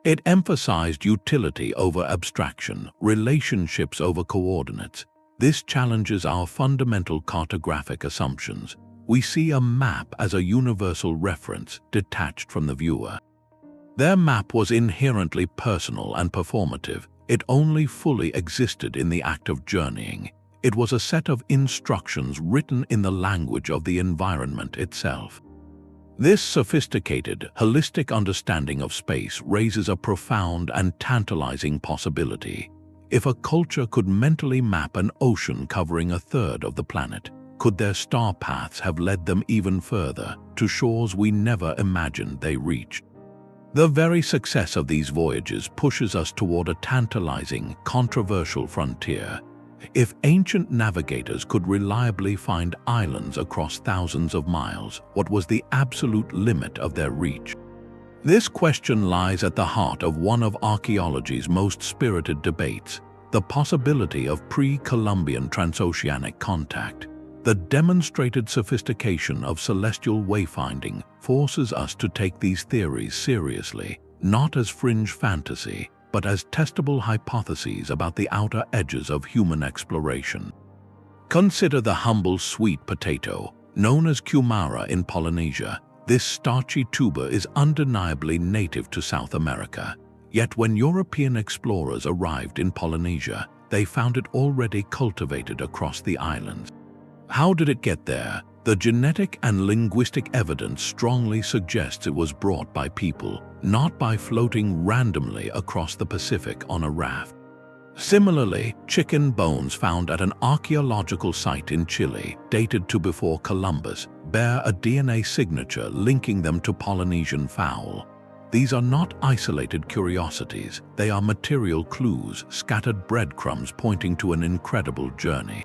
It emphasized utility over abstraction, relationships over coordinates. This challenges our fundamental cartographic assumptions. We see a map as a universal reference, detached from the viewer. Their map was inherently personal and performative. It only fully existed in the act of journeying. It was a set of instructions written in the language of the environment itself. This sophisticated, holistic understanding of space raises a profound and tantalizing possibility. If a culture could mentally map an ocean covering a third of the planet, could their star paths have led them even further, to shores we never imagined they reached? The very success of these voyages pushes us toward a tantalizing, controversial frontier. If ancient navigators could reliably find islands across thousands of miles, what was the absolute limit of their reach? This question lies at the heart of one of archaeology's most spirited debates, the possibility of pre-Columbian transoceanic contact. The demonstrated sophistication of celestial wayfinding forces us to take these theories seriously, not as fringe fantasy, but as testable hypotheses about the outer edges of human exploration. Consider the humble sweet potato, known as kumara in Polynesia. This starchy tuber is undeniably native to South America. Yet when European explorers arrived in Polynesia, they found it already cultivated across the islands. How did it get there? The genetic and linguistic evidence strongly suggests it was brought by people, not by floating randomly across the Pacific on a raft. Similarly, chicken bones found at an archaeological site in Chile, dated to before Columbus, bear a DNA signature linking them to Polynesian fowl. These are not isolated curiosities, they are material clues, scattered breadcrumbs pointing to an incredible journey.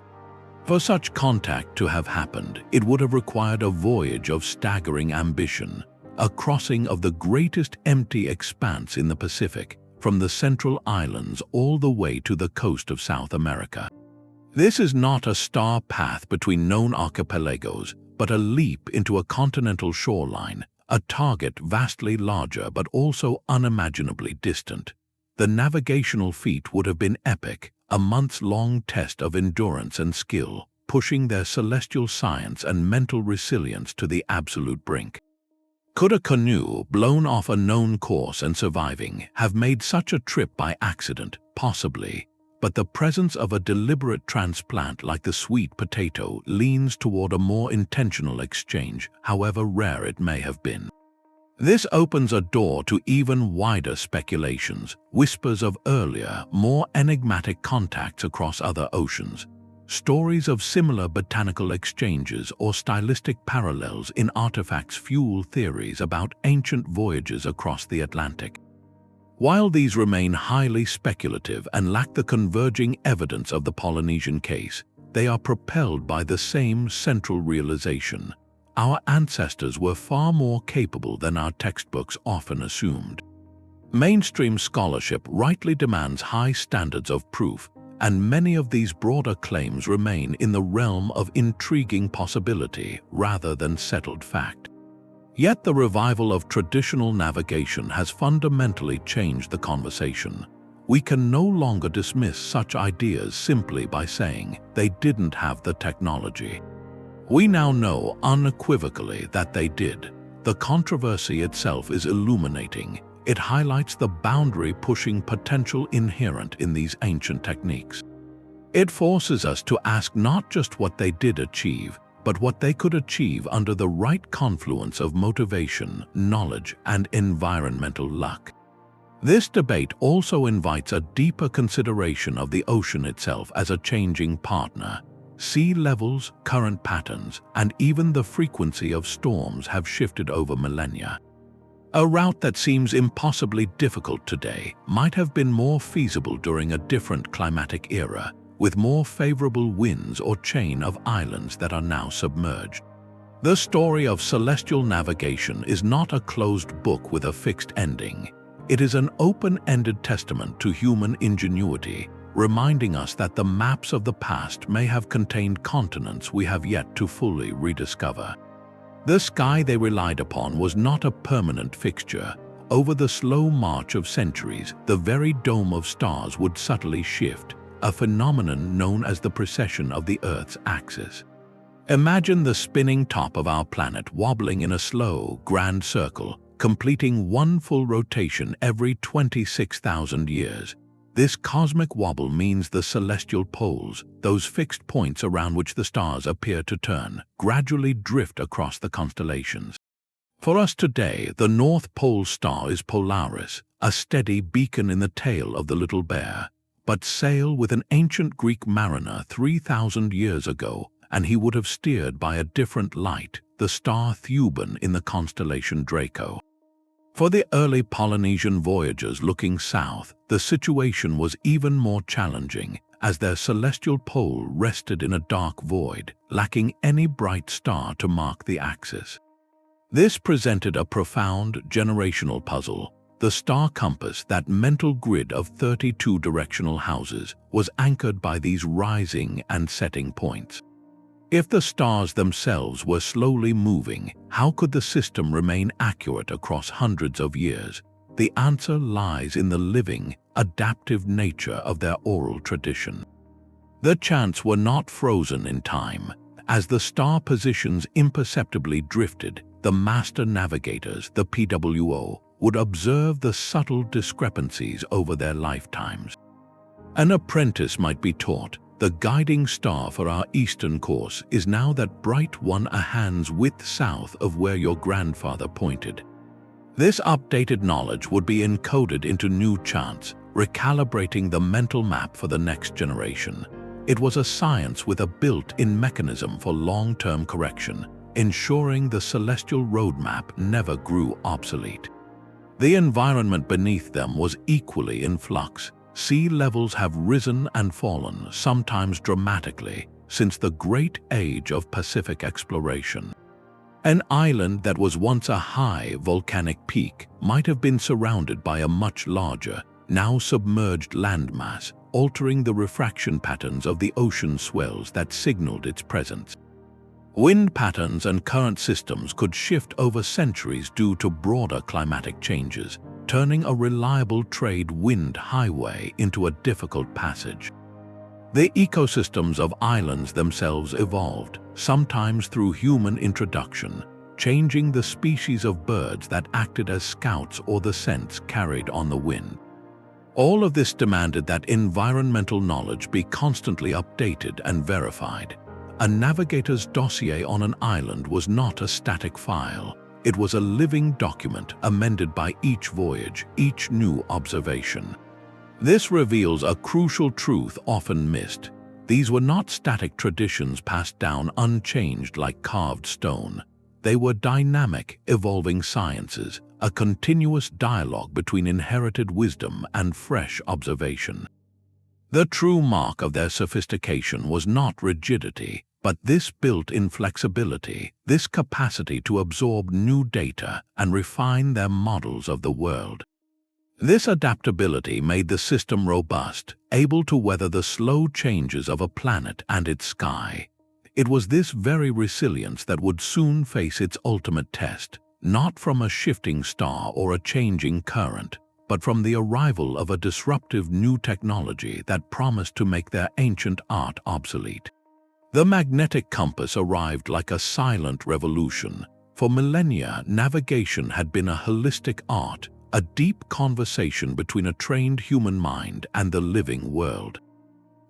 For such contact to have happened, it would have required a voyage of staggering ambition, a crossing of the greatest empty expanse in the Pacific, from the central islands all the way to the coast of South America. This is not a star path between known archipelagos, but a leap into a continental shoreline, a target vastly larger but also unimaginably distant. The navigational feat would have been epic, a months-long test of endurance and skill, pushing their celestial science and mental resilience to the absolute brink. Could a canoe, blown off a known course and surviving, have made such a trip by accident? Possibly. But the presence of a deliberate transplant like the sweet potato leans toward a more intentional exchange, however rare it may have been. This opens a door to even wider speculations, whispers of earlier, more enigmatic contacts across other oceans, stories of similar botanical exchanges or stylistic parallels in artifacts fuel theories about ancient voyages across the Atlantic. While these remain highly speculative and lack the converging evidence of the Polynesian case, they are propelled by the same central realization. Our ancestors were far more capable than our textbooks often assumed. Mainstream scholarship rightly demands high standards of proof, and many of these broader claims remain in the realm of intriguing possibility rather than settled fact. Yet the revival of traditional navigation has fundamentally changed the conversation. We can no longer dismiss such ideas simply by saying they didn't have the technology. We now know unequivocally that they did. The controversy itself is illuminating. It highlights the boundary-pushing potential inherent in these ancient techniques. It forces us to ask not just what they did achieve, but what they could achieve under the right confluence of motivation, knowledge, and environmental luck. This debate also invites a deeper consideration of the ocean itself as a changing partner. Sea levels, current patterns, and even the frequency of storms have shifted over millennia. A route that seems impossibly difficult today might have been more feasible during a different climatic era, with more favorable winds or chain of islands that are now submerged. The story of celestial navigation is not a closed book with a fixed ending. It is an open-ended testament to human ingenuity, reminding us that the maps of the past may have contained continents we have yet to fully rediscover. The sky they relied upon was not a permanent fixture. Over the slow march of centuries, the very dome of stars would subtly shift, a phenomenon known as the precession of the Earth's axis. Imagine the spinning top of our planet wobbling in a slow, grand circle, completing one full rotation every 26,000 years. This cosmic wobble means the celestial poles, those fixed points around which the stars appear to turn, gradually drift across the constellations. For us today, the North Pole star is Polaris, a steady beacon in the tail of the Little Bear. But sail with an ancient Greek mariner 3,000 years ago, and he would have steered by a different light, the star Thuban in the constellation Draco. For the early Polynesian voyagers looking south, the situation was even more challenging, as their celestial pole rested in a dark void, lacking any bright star to mark the axis. This presented a profound generational puzzle. The star compass, that mental grid of 32 directional houses, was anchored by these rising and setting points. If the stars themselves were slowly moving, how could the system remain accurate across hundreds of years? The answer lies in the living, adaptive nature of their oral tradition. The chants were not frozen in time. As the star positions imperceptibly drifted, the master navigators, the PWO, would observe the subtle discrepancies over their lifetimes. An apprentice might be taught, the guiding star for our eastern course is now that bright one a hand's width south of where your grandfather pointed. This updated knowledge would be encoded into new chants, recalibrating the mental map for the next generation. It was a science with a built-in mechanism for long-term correction, ensuring the celestial roadmap never grew obsolete. The environment beneath them was equally in flux. Sea levels have risen and fallen, sometimes dramatically, since the great age of Pacific exploration. An island that was once a high volcanic peak might have been surrounded by a much larger, now submerged landmass, altering the refraction patterns of the ocean swells that signaled its presence. Wind patterns and current systems could shift over centuries due to broader climatic changes, turning a reliable trade wind highway into a difficult passage. The ecosystems of islands themselves evolved, sometimes through human introduction, changing the species of birds that acted as scouts or the scents carried on the wind. All of this demanded that environmental knowledge be constantly updated and verified. A navigator's dossier on an island was not a static file. It was a living document amended by each voyage, each new observation. This reveals a crucial truth often missed. These were not static traditions passed down unchanged like carved stone. They were dynamic, evolving sciences, a continuous dialogue between inherited wisdom and fresh observation. The true mark of their sophistication was not rigidity, but this built-in flexibility, this capacity to absorb new data and refine their models of the world. This adaptability made the system robust, able to weather the slow changes of a planet and its sky. It was this very resilience that would soon face its ultimate test, not from a shifting star or a changing current, but from the arrival of a disruptive new technology that promised to make their ancient art obsolete. The magnetic compass arrived like a silent revolution. For millennia, navigation had been a holistic art, a deep conversation between a trained human mind and the living world.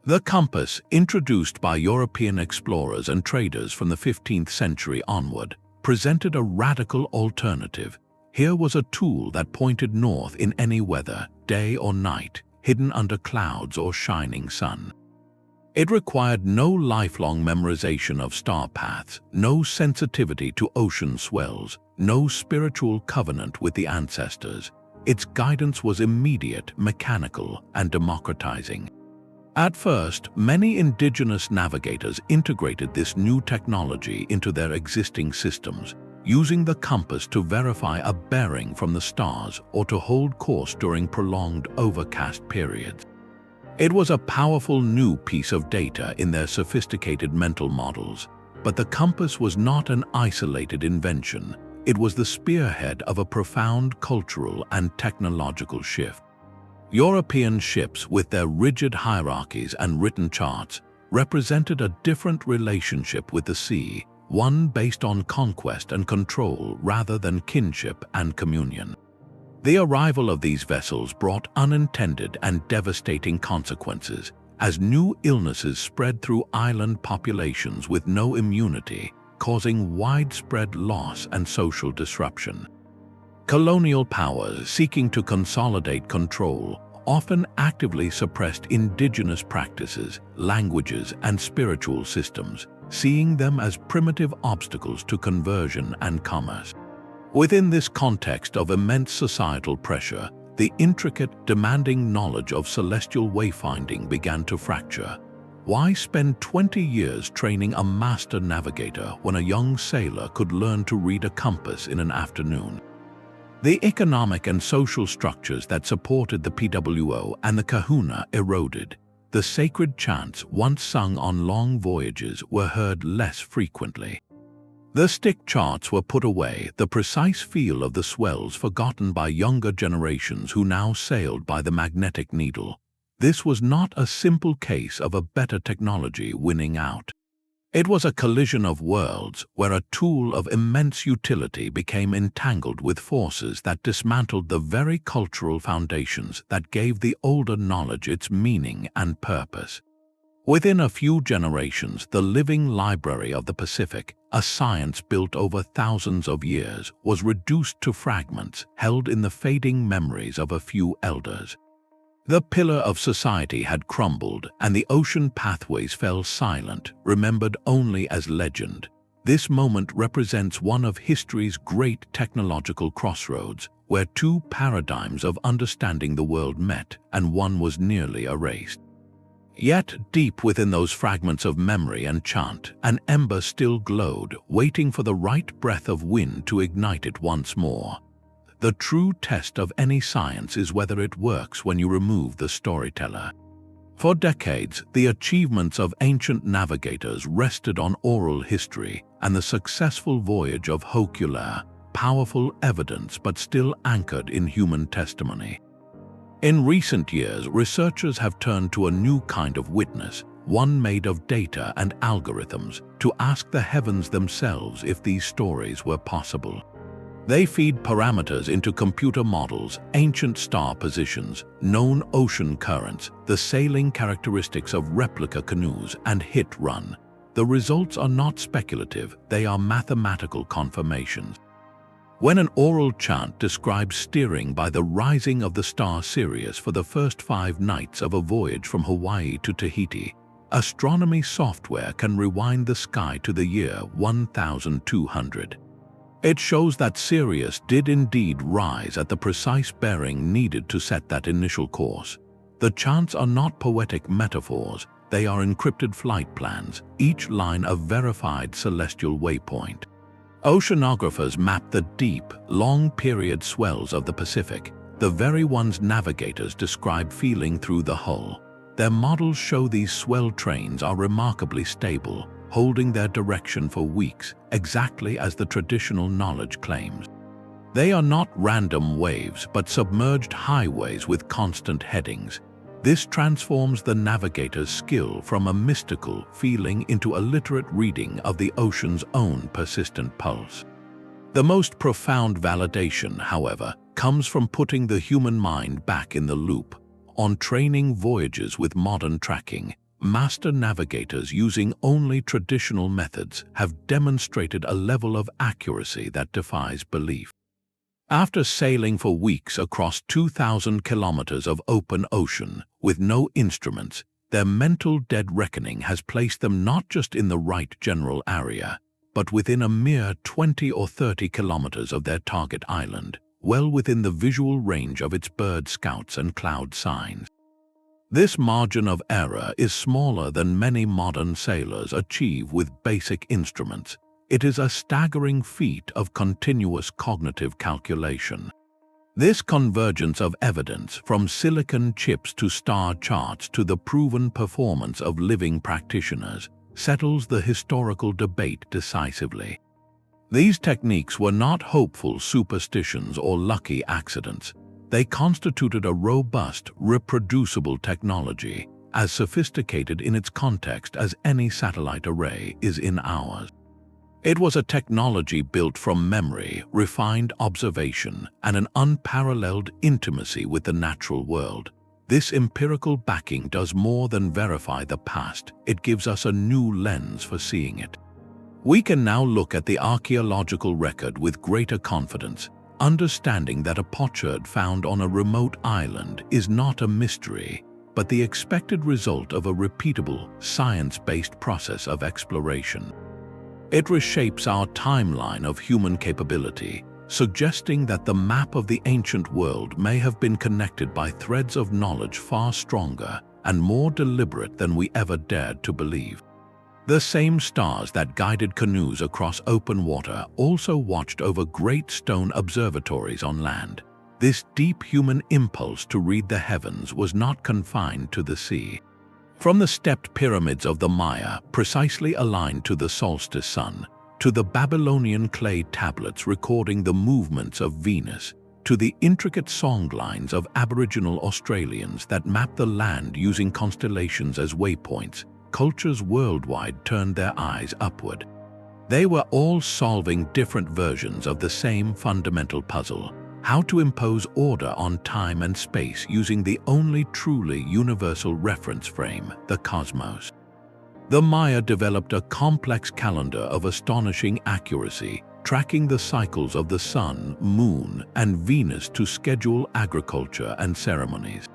The compass, introduced by European explorers and traders from the 15th century onward, presented a radical alternative. Here was a tool that pointed north in any weather, day or night, hidden under clouds or shining sun. It required no lifelong memorization of star paths, no sensitivity to ocean swells, no spiritual covenant with the ancestors. Its guidance was immediate, mechanical, and democratizing. At first, many indigenous navigators integrated this new technology into their existing systems, using the compass to verify a bearing from the stars or to hold course during prolonged overcast periods. It was a powerful new piece of data in their sophisticated mental models, but the compass was not an isolated invention. It was the spearhead of a profound cultural and technological shift. European ships, with their rigid hierarchies and written charts, represented a different relationship with the sea, one based on conquest and control rather than kinship and communion. The arrival of these vessels brought unintended and devastating consequences, as new illnesses spread through island populations with no immunity, causing widespread loss and social disruption. Colonial powers seeking to consolidate control often actively suppressed indigenous practices, languages, and spiritual systems, seeing them as primitive obstacles to conversion and commerce. Within this context of immense societal pressure, the intricate, demanding knowledge of celestial wayfinding began to fracture. Why spend 20 years training a master navigator when a young sailor could learn to read a compass in an afternoon? The economic and social structures that supported the PWO and the kahuna eroded. The sacred chants once sung on long voyages were heard less frequently. The stick charts were put away, the precise feel of the swells forgotten by younger generations who now sailed by the magnetic needle. This was not a simple case of a better technology winning out. It was a collision of worlds where a tool of immense utility became entangled with forces that dismantled the very cultural foundations that gave the older knowledge its meaning and purpose. Within a few generations, the living library of the Pacific, a science built over thousands of years, was reduced to fragments held in the fading memories of a few elders. The pillar of society had crumbled, and the ocean pathways fell silent, remembered only as legend. This moment represents one of history's great technological crossroads, where two paradigms of understanding the world met, and one was nearly erased. Yet, deep within those fragments of memory and chant, an ember still glowed, waiting for the right breath of wind to ignite it once more. The true test of any science is whether it works when you remove the storyteller. For decades, the achievements of ancient navigators rested on oral history, and the successful voyage of Hōkūleʻa, powerful evidence but still anchored in human testimony. In recent years, researchers have turned to a new kind of witness, one made of data and algorithms, to ask the heavens themselves if these stories were possible. They feed parameters into computer models, ancient star positions, known ocean currents, the sailing characteristics of replica canoes, and hit-run. The results are not speculative, they are mathematical confirmations. When an oral chant describes steering by the rising of the star Sirius for the first 5 nights of a voyage from Hawaii to Tahiti, astronomy software can rewind the sky to the year 1200. It shows that Sirius did indeed rise at the precise bearing needed to set that initial course. The chants are not poetic metaphors, they are encrypted flight plans, each line a verified celestial waypoint. Oceanographers map the deep, long-period swells of the Pacific, the very ones navigators describe feeling through the hull. Their models show these swell trains are remarkably stable, holding their direction for weeks, exactly as the traditional knowledge claims. They are not random waves, but submerged highways with constant headings. This transforms the navigator's skill from a mystical feeling into a literate reading of the ocean's own persistent pulse. The most profound validation, however, comes from putting the human mind back in the loop. On training voyages with modern tracking, master navigators using only traditional methods have demonstrated a level of accuracy that defies belief. After sailing for weeks across 2,000 kilometers of open ocean with no instruments, their mental dead reckoning has placed them not just in the right general area, but within a mere 20 or 30 kilometers of their target island, well within the visual range of its bird scouts and cloud signs. This margin of error is smaller than many modern sailors achieve with basic instruments. It is a staggering feat of continuous cognitive calculation. This convergence of evidence, from silicon chips to star charts to the proven performance of living practitioners, settles the historical debate decisively. These techniques were not hopeful superstitions or lucky accidents. They constituted a robust, reproducible technology, as sophisticated in its context as any satellite array is in ours. It was a technology built from memory, refined observation, and an unparalleled intimacy with the natural world. This empirical backing does more than verify the past, it gives us a new lens for seeing it. We can now look at the archaeological record with greater confidence, understanding that a potsherd found on a remote island is not a mystery, but the expected result of a repeatable, science-based process of exploration. It reshapes our timeline of human capability, suggesting that the map of the ancient world may have been connected by threads of knowledge far stronger and more deliberate than we ever dared to believe. The same stars that guided canoes across open water also watched over great stone observatories on land. This deep human impulse to read the heavens was not confined to the sea. From the stepped pyramids of the Maya, precisely aligned to the solstice sun, to the Babylonian clay tablets recording the movements of Venus, to the intricate songlines of Aboriginal Australians that map the land using constellations as waypoints, cultures worldwide turned their eyes upward. They were all solving different versions of the same fundamental puzzle: how to impose order on time and space using the only truly universal reference frame, the cosmos. The Maya developed a complex calendar of astonishing accuracy, tracking the cycles of the sun, moon, and Venus to schedule agriculture and ceremonies.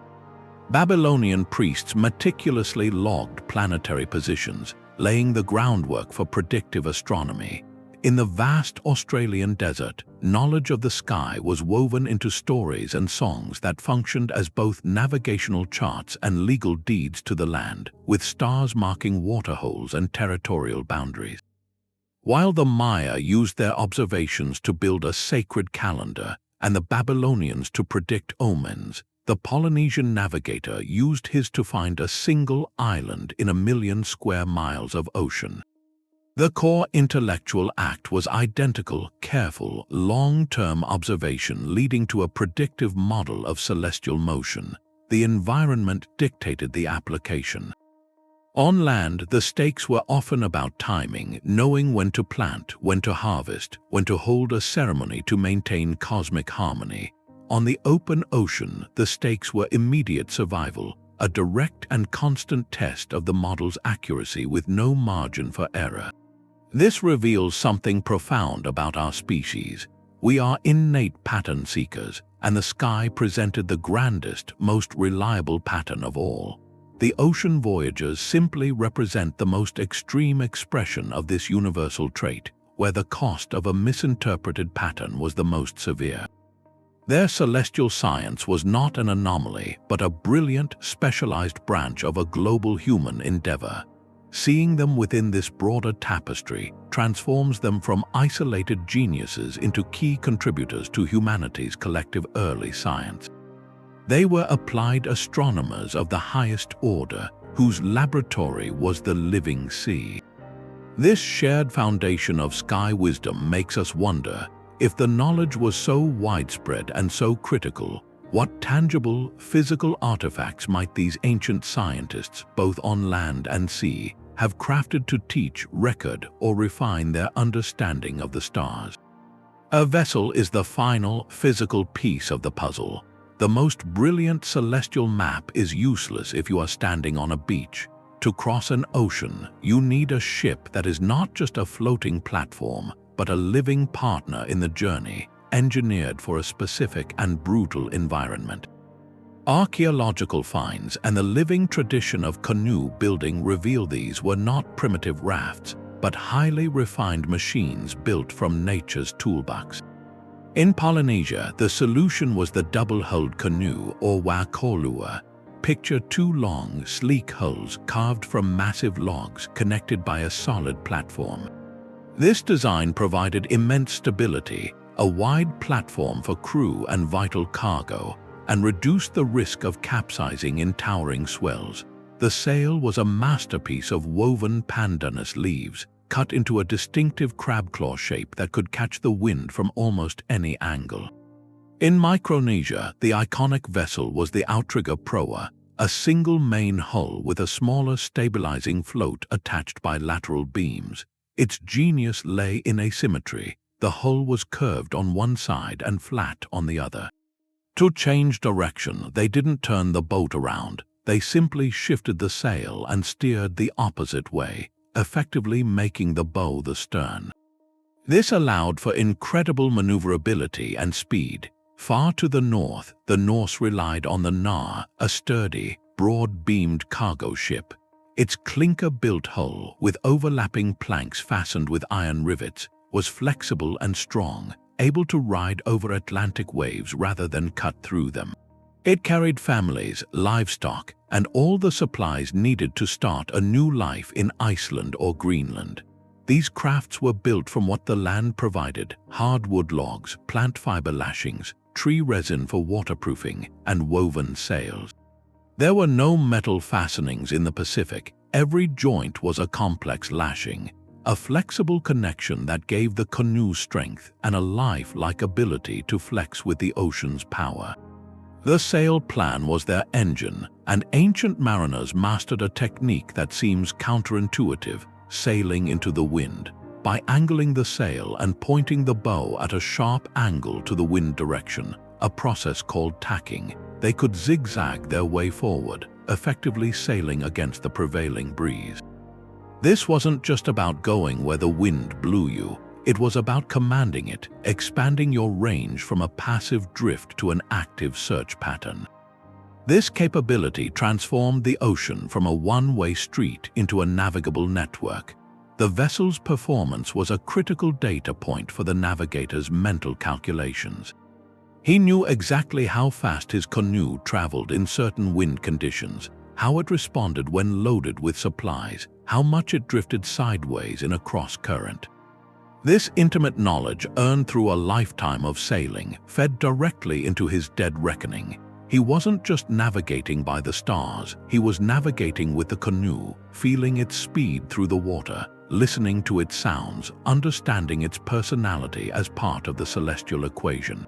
Babylonian priests meticulously logged planetary positions, laying the groundwork for predictive astronomy. In the vast Australian desert, knowledge of the sky was woven into stories and songs that functioned as both navigational charts and legal deeds to the land, with stars marking waterholes and territorial boundaries. While the Maya used their observations to build a sacred calendar and the Babylonians to predict omens, the Polynesian navigator used his to find a single island in 1,000,000 square miles of ocean. The core intellectual act was identical, careful, long-term observation leading to a predictive model of celestial motion. The environment dictated the application. On land, the stakes were often about timing, knowing when to plant, when to harvest, when to hold a ceremony to maintain cosmic harmony. On the open ocean, the stakes were immediate survival, a direct and constant test of the model's accuracy with no margin for error. This reveals something profound about our species. We are innate pattern seekers, and the sky presented the grandest, most reliable pattern of all. The ocean voyagers simply represent the most extreme expression of this universal trait, where the cost of a misinterpreted pattern was the most severe. Their celestial science was not an anomaly, but a brilliant, specialized branch of a global human endeavor. Seeing them within this broader tapestry transforms them from isolated geniuses into key contributors to humanity's collective early science. They were applied astronomers of the highest order, whose laboratory was the living sea. This shared foundation of sky wisdom makes us wonder, if the knowledge was so widespread and so critical, what tangible, physical artifacts might these ancient scientists, both on land and sea, have crafted to teach, record, or refine their understanding of the stars? A vessel is the final, physical piece of the puzzle. The most brilliant celestial map is useless if you are standing on a beach. To cross an ocean, you need a ship that is not just a floating platform, but a living partner in the journey, engineered for a specific and brutal environment. Archaeological finds and the living tradition of canoe building reveal these were not primitive rafts, but highly refined machines built from nature's toolbox. In Polynesia, the solution was the double-hulled canoe, or Hōkūleʻa. Picture two long, sleek hulls carved from massive logs connected by a solid platform. This design provided immense stability, a wide platform for crew and vital cargo, and reduced the risk of capsizing in towering swells. The sail was a masterpiece of woven pandanus leaves, cut into a distinctive crab claw shape that could catch the wind from almost any angle. In Micronesia, the iconic vessel was the outrigger proa, a single main hull with a smaller stabilizing float attached by lateral beams. Its genius lay in asymmetry. The hull was curved on one side and flat on the other. To change direction, they didn't turn the boat around. They simply shifted the sail and steered the opposite way, effectively making the bow the stern. This allowed for incredible maneuverability and speed. Far to the north, the Norse relied on the Nar, a sturdy, broad-beamed cargo ship. Its clinker-built hull, with overlapping planks fastened with iron rivets, was flexible and strong, able to ride over Atlantic waves rather than cut through them. It carried families, livestock, and all the supplies needed to start a new life in Iceland or Greenland. These crafts were built from what the land provided: hardwood logs, plant fiber lashings, tree resin for waterproofing, and woven sails. There were no metal fastenings in the Pacific. Every joint was a complex lashing, a flexible connection that gave the canoe strength and a life-like ability to flex with the ocean's power. The sail plan was their engine, and ancient mariners mastered a technique that seems counterintuitive: sailing into the wind. By angling the sail and pointing the bow at a sharp angle to the wind direction, a process called tacking, they could zigzag their way forward, effectively sailing against the prevailing breeze. This wasn't just about going where the wind blew you. It was about commanding it, expanding your range from a passive drift to an active search pattern. This capability transformed the ocean from a one-way street into a navigable network. The vessel's performance was a critical data point for the navigator's mental calculations. He knew exactly how fast his canoe traveled in certain wind conditions, how it responded when loaded with supplies, how much it drifted sideways in a cross-current. This intimate knowledge, earned through a lifetime of sailing, fed directly into his dead reckoning. He wasn't just navigating by the stars, he was navigating with the canoe, feeling its speed through the water, listening to its sounds, understanding its personality as part of the celestial equation.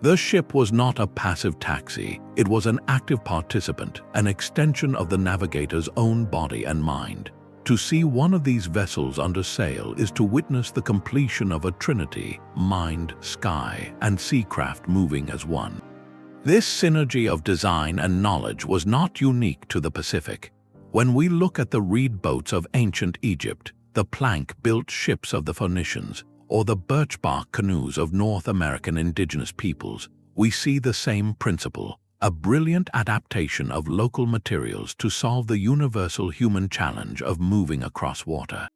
The ship was not a passive taxi, it was an active participant, an extension of the navigator's own body and mind. To see one of these vessels under sail is to witness the completion of a trinity: mind, sky, and seacraft moving as one. This synergy of design and knowledge was not unique to the Pacific. When we look at the reed boats of ancient Egypt, the plank-built ships of the Phoenicians, or the birch-bark canoes of North American indigenous peoples, we see the same principle: a brilliant adaptation of local materials to solve the universal human challenge of moving across water.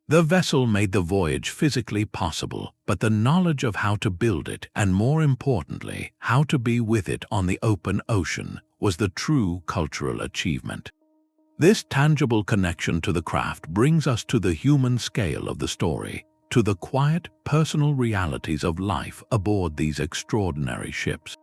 The vessel made the voyage physically possible, but the knowledge of how to build it, and more importantly, how to be with it on the open ocean, was the true cultural achievement. This tangible connection to the craft brings us to the human scale of the story, to the quiet, personal realities of life aboard these extraordinary ships.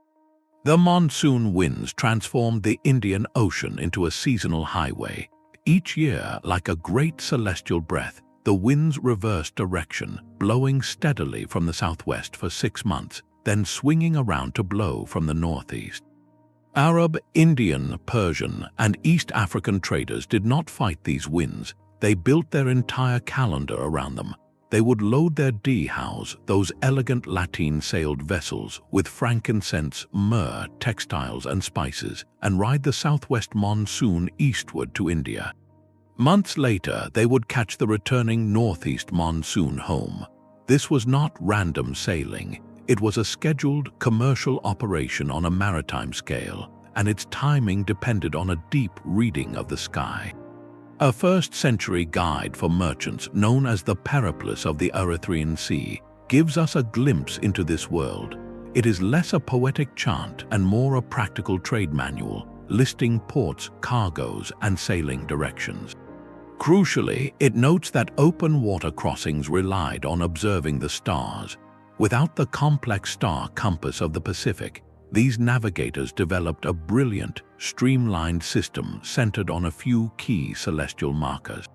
The monsoon winds transformed the Indian Ocean into a seasonal highway. Each year, like a great celestial breath, the winds reversed direction, blowing steadily from the southwest for 6 months, then swinging around to blow from the northeast. Arab, Indian, Persian, and East African traders did not fight these winds. They built their entire calendar around them. They would load their dhows, those elegant lateen-sailed vessels, with frankincense, myrrh, textiles, and spices, and ride the southwest monsoon eastward to India. Months later, they would catch the returning northeast monsoon home. This was not random sailing. It was a scheduled commercial operation on a maritime scale, and its timing depended on a deep reading of the sky. A first-century guide for merchants, known as the Periplus of the Erythraean Sea, gives us a glimpse into this world. It is less a poetic chant and more a practical trade manual, listing ports, cargoes, and sailing directions. Crucially, it notes that open water crossings relied on observing the stars. Without the complex star compass of the Pacific, these navigators developed a brilliant, streamlined system centered on a few key celestial markers.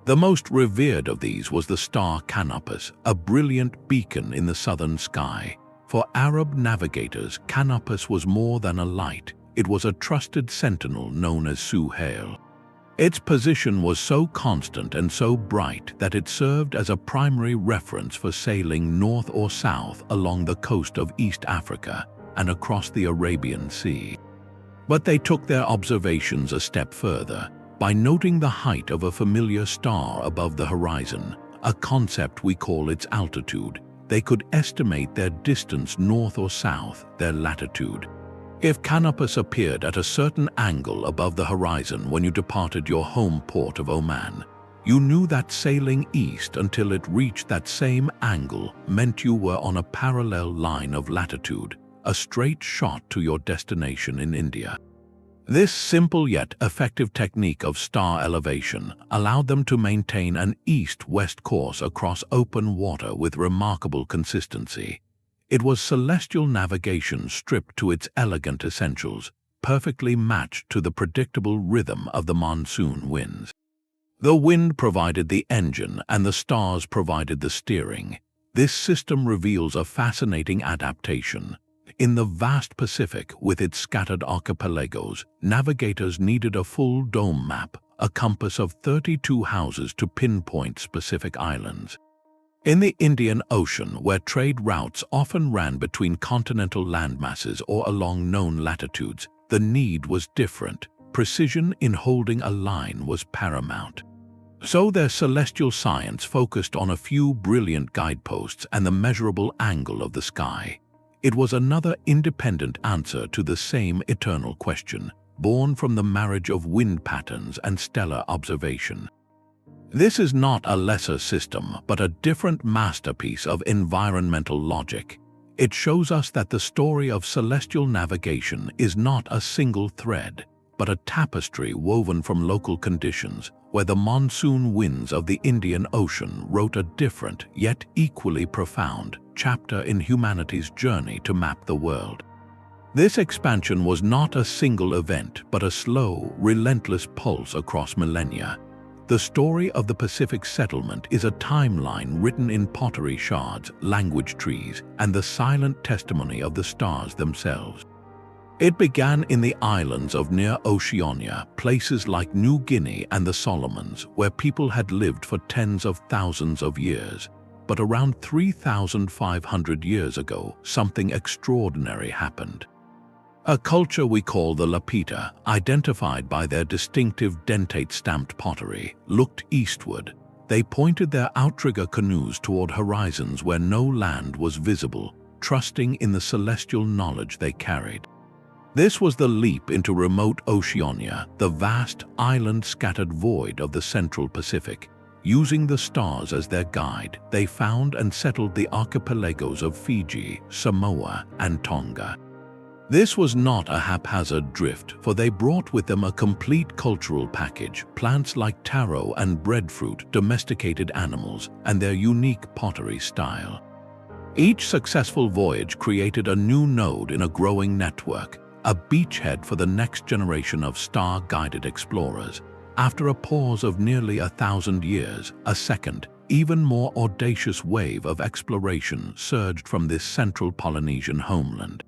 The most revered of these was the star Canopus, a brilliant beacon in the southern sky. For Arab navigators, Canopus was more than a light. It was a trusted sentinel known as Suhail. Its position was so constant and so bright that it served as a primary reference for sailing north or south along the coast of East Africa and across the Arabian Sea. But they took their observations a step further. By noting the height of a familiar star above the horizon, a concept we call its altitude, they could estimate their distance north or south, their latitude. If Canopus appeared at a certain angle above the horizon when you departed your home port of Oman, you knew that sailing east until it reached that same angle meant you were on a parallel line of latitude, a straight shot to your destination in India. This simple yet effective technique of star elevation allowed them to maintain an east-west course across open water with remarkable consistency. It was celestial navigation stripped to its elegant essentials, perfectly matched to the predictable rhythm of the monsoon winds. The wind provided the engine and the stars provided the steering. This system reveals a fascinating adaptation. In the vast Pacific, with its scattered archipelagos, navigators needed a full dome map, a compass of 32 houses to pinpoint specific islands. In the Indian Ocean, where trade routes often ran between continental landmasses or along known latitudes, the need was different. Precision in holding a line was paramount. So their celestial science focused on a few brilliant guideposts and the measurable angle of the sky. It was another independent answer to the same eternal question, born from the marriage of wind patterns and stellar observation. This is not a lesser system, but a different masterpiece of environmental logic. It shows us that the story of celestial navigation is not a single thread, but a tapestry woven from local conditions, where the monsoon winds of the Indian Ocean wrote a different, yet equally profound, chapter in humanity's journey to map the world. This expansion was not a single event, but a slow, relentless pulse across millennia. The story of the Pacific settlement is a timeline written in pottery shards, language trees, and the silent testimony of the stars themselves. It began in the islands of near Oceania, places like New Guinea and the Solomons, where people had lived for tens of thousands of years. But around 3,500 years ago, something extraordinary happened. A culture we call the Lapita, identified by their distinctive dentate-stamped pottery, looked eastward. They pointed their outrigger canoes toward horizons where no land was visible, trusting in the celestial knowledge they carried. This was the leap into remote Oceania, the vast island-scattered void of the central Pacific. Using the stars as their guide, they found and settled the archipelagos of Fiji, Samoa, and Tonga. This was not a haphazard drift, for they brought with them a complete cultural package: plants like taro and breadfruit, domesticated animals, and their unique pottery style. Each successful voyage created a new node in a growing network, a beachhead for the next generation of star-guided explorers. After a pause of nearly 1,000 years, a second, even more audacious wave of exploration surged from this central Polynesian homeland.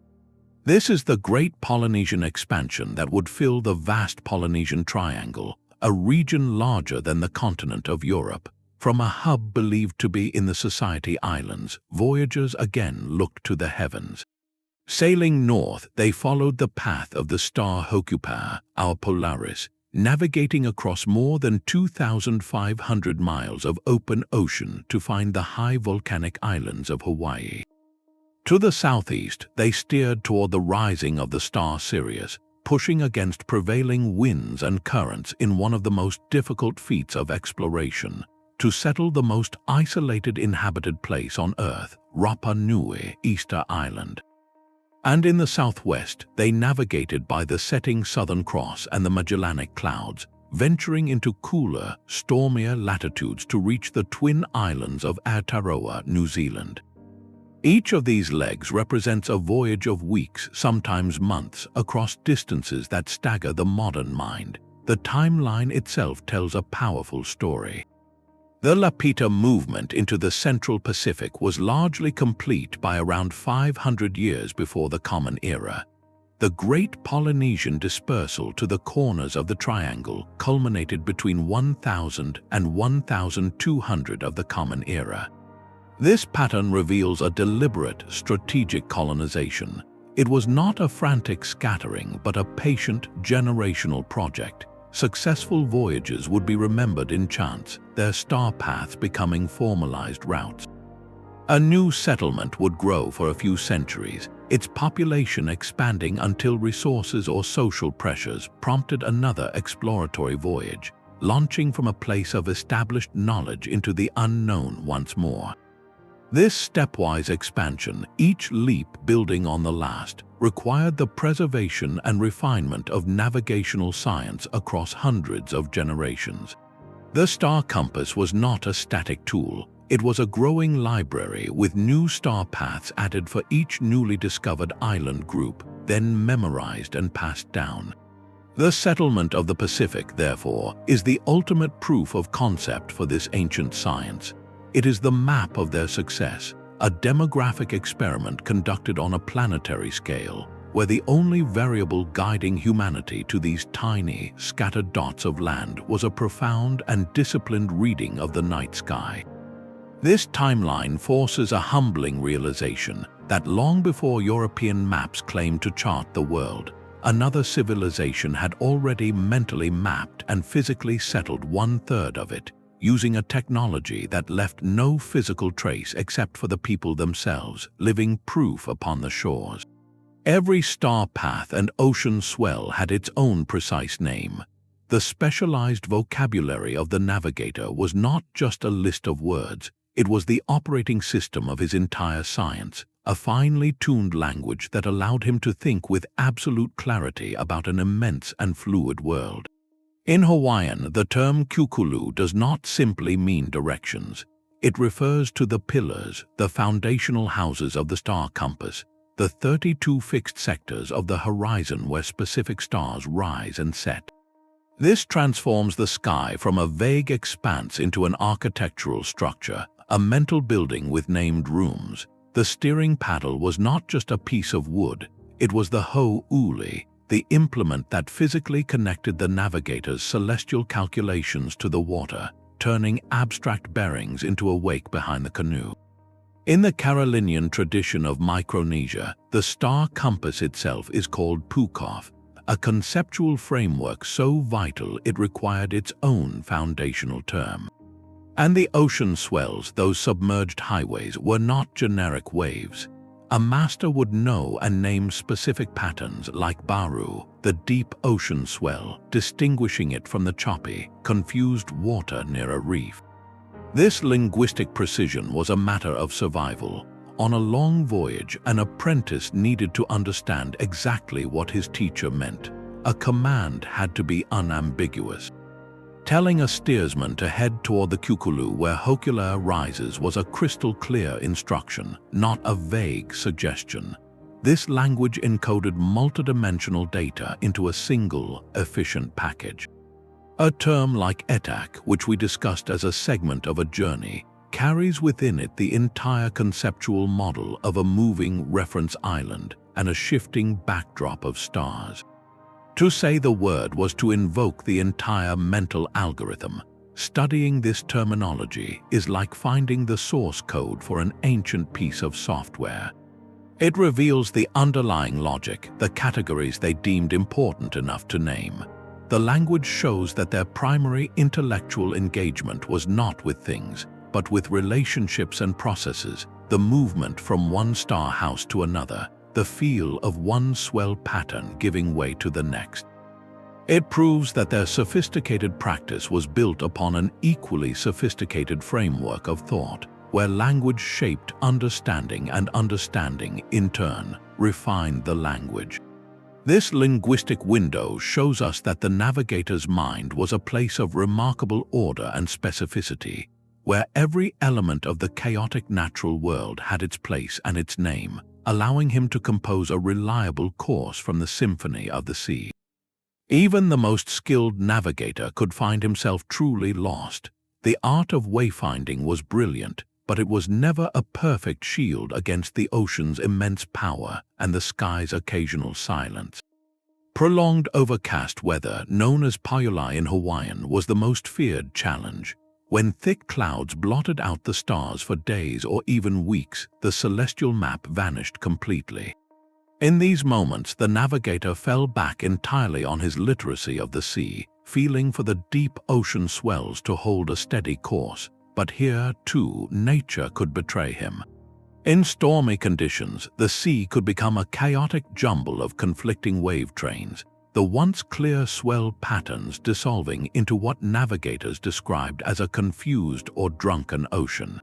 This is the great Polynesian expansion that would fill the vast Polynesian Triangle, a region larger than the continent of Europe. From a hub believed to be in the Society Islands, voyagers again looked to the heavens. Sailing north, they followed the path of the star Hōkūleʻa, our Polaris, navigating across more than 2,500 miles of open ocean to find the high volcanic islands of Hawaii. To the southeast, they steered toward the rising of the star Sirius, pushing against prevailing winds and currents in one of the most difficult feats of exploration, to settle the most isolated inhabited place on Earth, Rapa Nui, Easter Island. And in the southwest, they navigated by the setting Southern Cross and the Magellanic Clouds, venturing into cooler, stormier latitudes to reach the twin islands of Aotearoa, New Zealand. Each of these legs represents a voyage of weeks, sometimes months, across distances that stagger the modern mind. The timeline itself tells a powerful story. The Lapita movement into the Central Pacific was largely complete by around 500 years before the Common Era. the great Polynesian dispersal to the corners of the triangle culminated between 1000 and 1200 of the Common Era. This pattern reveals a deliberate, strategic colonization. It was not a frantic scattering, but a patient, generational project. Successful voyages would be remembered in chants, their star paths becoming formalized routes. A new settlement would grow for a few centuries, its population expanding until resources or social pressures prompted another exploratory voyage, launching from a place of established knowledge into the unknown once more. This stepwise expansion, each leap building on the last, required the preservation and refinement of navigational science across hundreds of generations. The star compass was not a static tool. It was a growing library with new star paths added for each newly discovered island group, then memorized and passed down. The settlement of the Pacific, therefore, is the ultimate proof of concept for this ancient science. It is the map of their success, a demographic experiment conducted on a planetary scale, where the only variable guiding humanity to these tiny, scattered dots of land was a profound and disciplined reading of the night sky. This timeline forces a humbling realization that long before European maps claimed to chart the world, another civilization had already mentally mapped and physically settled 1/3 of it, using a technology that left no physical trace except for the people themselves, living proof upon the shores. Every star path and ocean swell had its own precise name. The specialized vocabulary of the navigator was not just a list of words, it was the operating system of his entire science, a finely tuned language that allowed him to think with absolute clarity about an immense and fluid world. In Hawaiian, the term Hōkūleʻa does not simply mean directions. It refers to the pillars, the foundational houses of the star compass, the 32 fixed sectors of the horizon where specific stars rise and set. This transforms the sky from a vague expanse into an architectural structure, a mental building with named rooms. The steering paddle was not just a piece of wood, it was the Hōkūleʻa, the implement that physically connected the navigator's celestial calculations to the water, turning abstract bearings into a wake behind the canoe. In the Carolinian tradition of Micronesia, the star compass itself is called Pukof, a conceptual framework so vital it required its own foundational term. And the ocean swells, those submerged highways, were not generic waves. A master would know and name specific patterns like Baru, the deep ocean swell, distinguishing it from the choppy, confused water near a reef. This linguistic precision was a matter of survival. On a long voyage, an apprentice needed to understand exactly what his teacher meant. A command had to be unambiguous. Telling a steersman to head toward the Hōkūleʻa where Hōkūleʻa rises was a crystal-clear instruction, not a vague suggestion. This language encoded multidimensional data into a single, efficient package. A term like Etak, which we discussed as a segment of a journey, carries within it the entire conceptual model of a moving reference island and a shifting backdrop of stars. To say the word was to invoke the entire mental algorithm. Studying this terminology is like finding the source code for an ancient piece of software. It reveals the underlying logic, the categories they deemed important enough to name. The language shows that their primary intellectual engagement was not with things, but with relationships and processes, the movement from one star house to another, the feel of one swell pattern giving way to the next. It proves that their sophisticated practice was built upon an equally sophisticated framework of thought, where language shaped understanding and understanding, in turn, refined the language. This linguistic window shows us that the navigator's mind was a place of remarkable order and specificity, where every element of the chaotic natural world had its place and its name, allowing him to compose a reliable course from the symphony of the sea. Even the most skilled navigator could find himself truly lost. The art of wayfinding was brilliant, but it was never a perfect shield against the ocean's immense power and the sky's occasional silence. Prolonged overcast weather, known as Piailug in Hawaiian, was the most feared challenge. When thick clouds blotted out the stars for days or even weeks, the celestial map vanished completely. In these moments, the navigator fell back entirely on his literacy of the sea, feeling for the deep ocean swells to hold a steady course. But here, too, nature could betray him. In stormy conditions, the sea could become a chaotic jumble of conflicting wave trains, the once clear swell patterns dissolving into what navigators described as a confused or drunken ocean.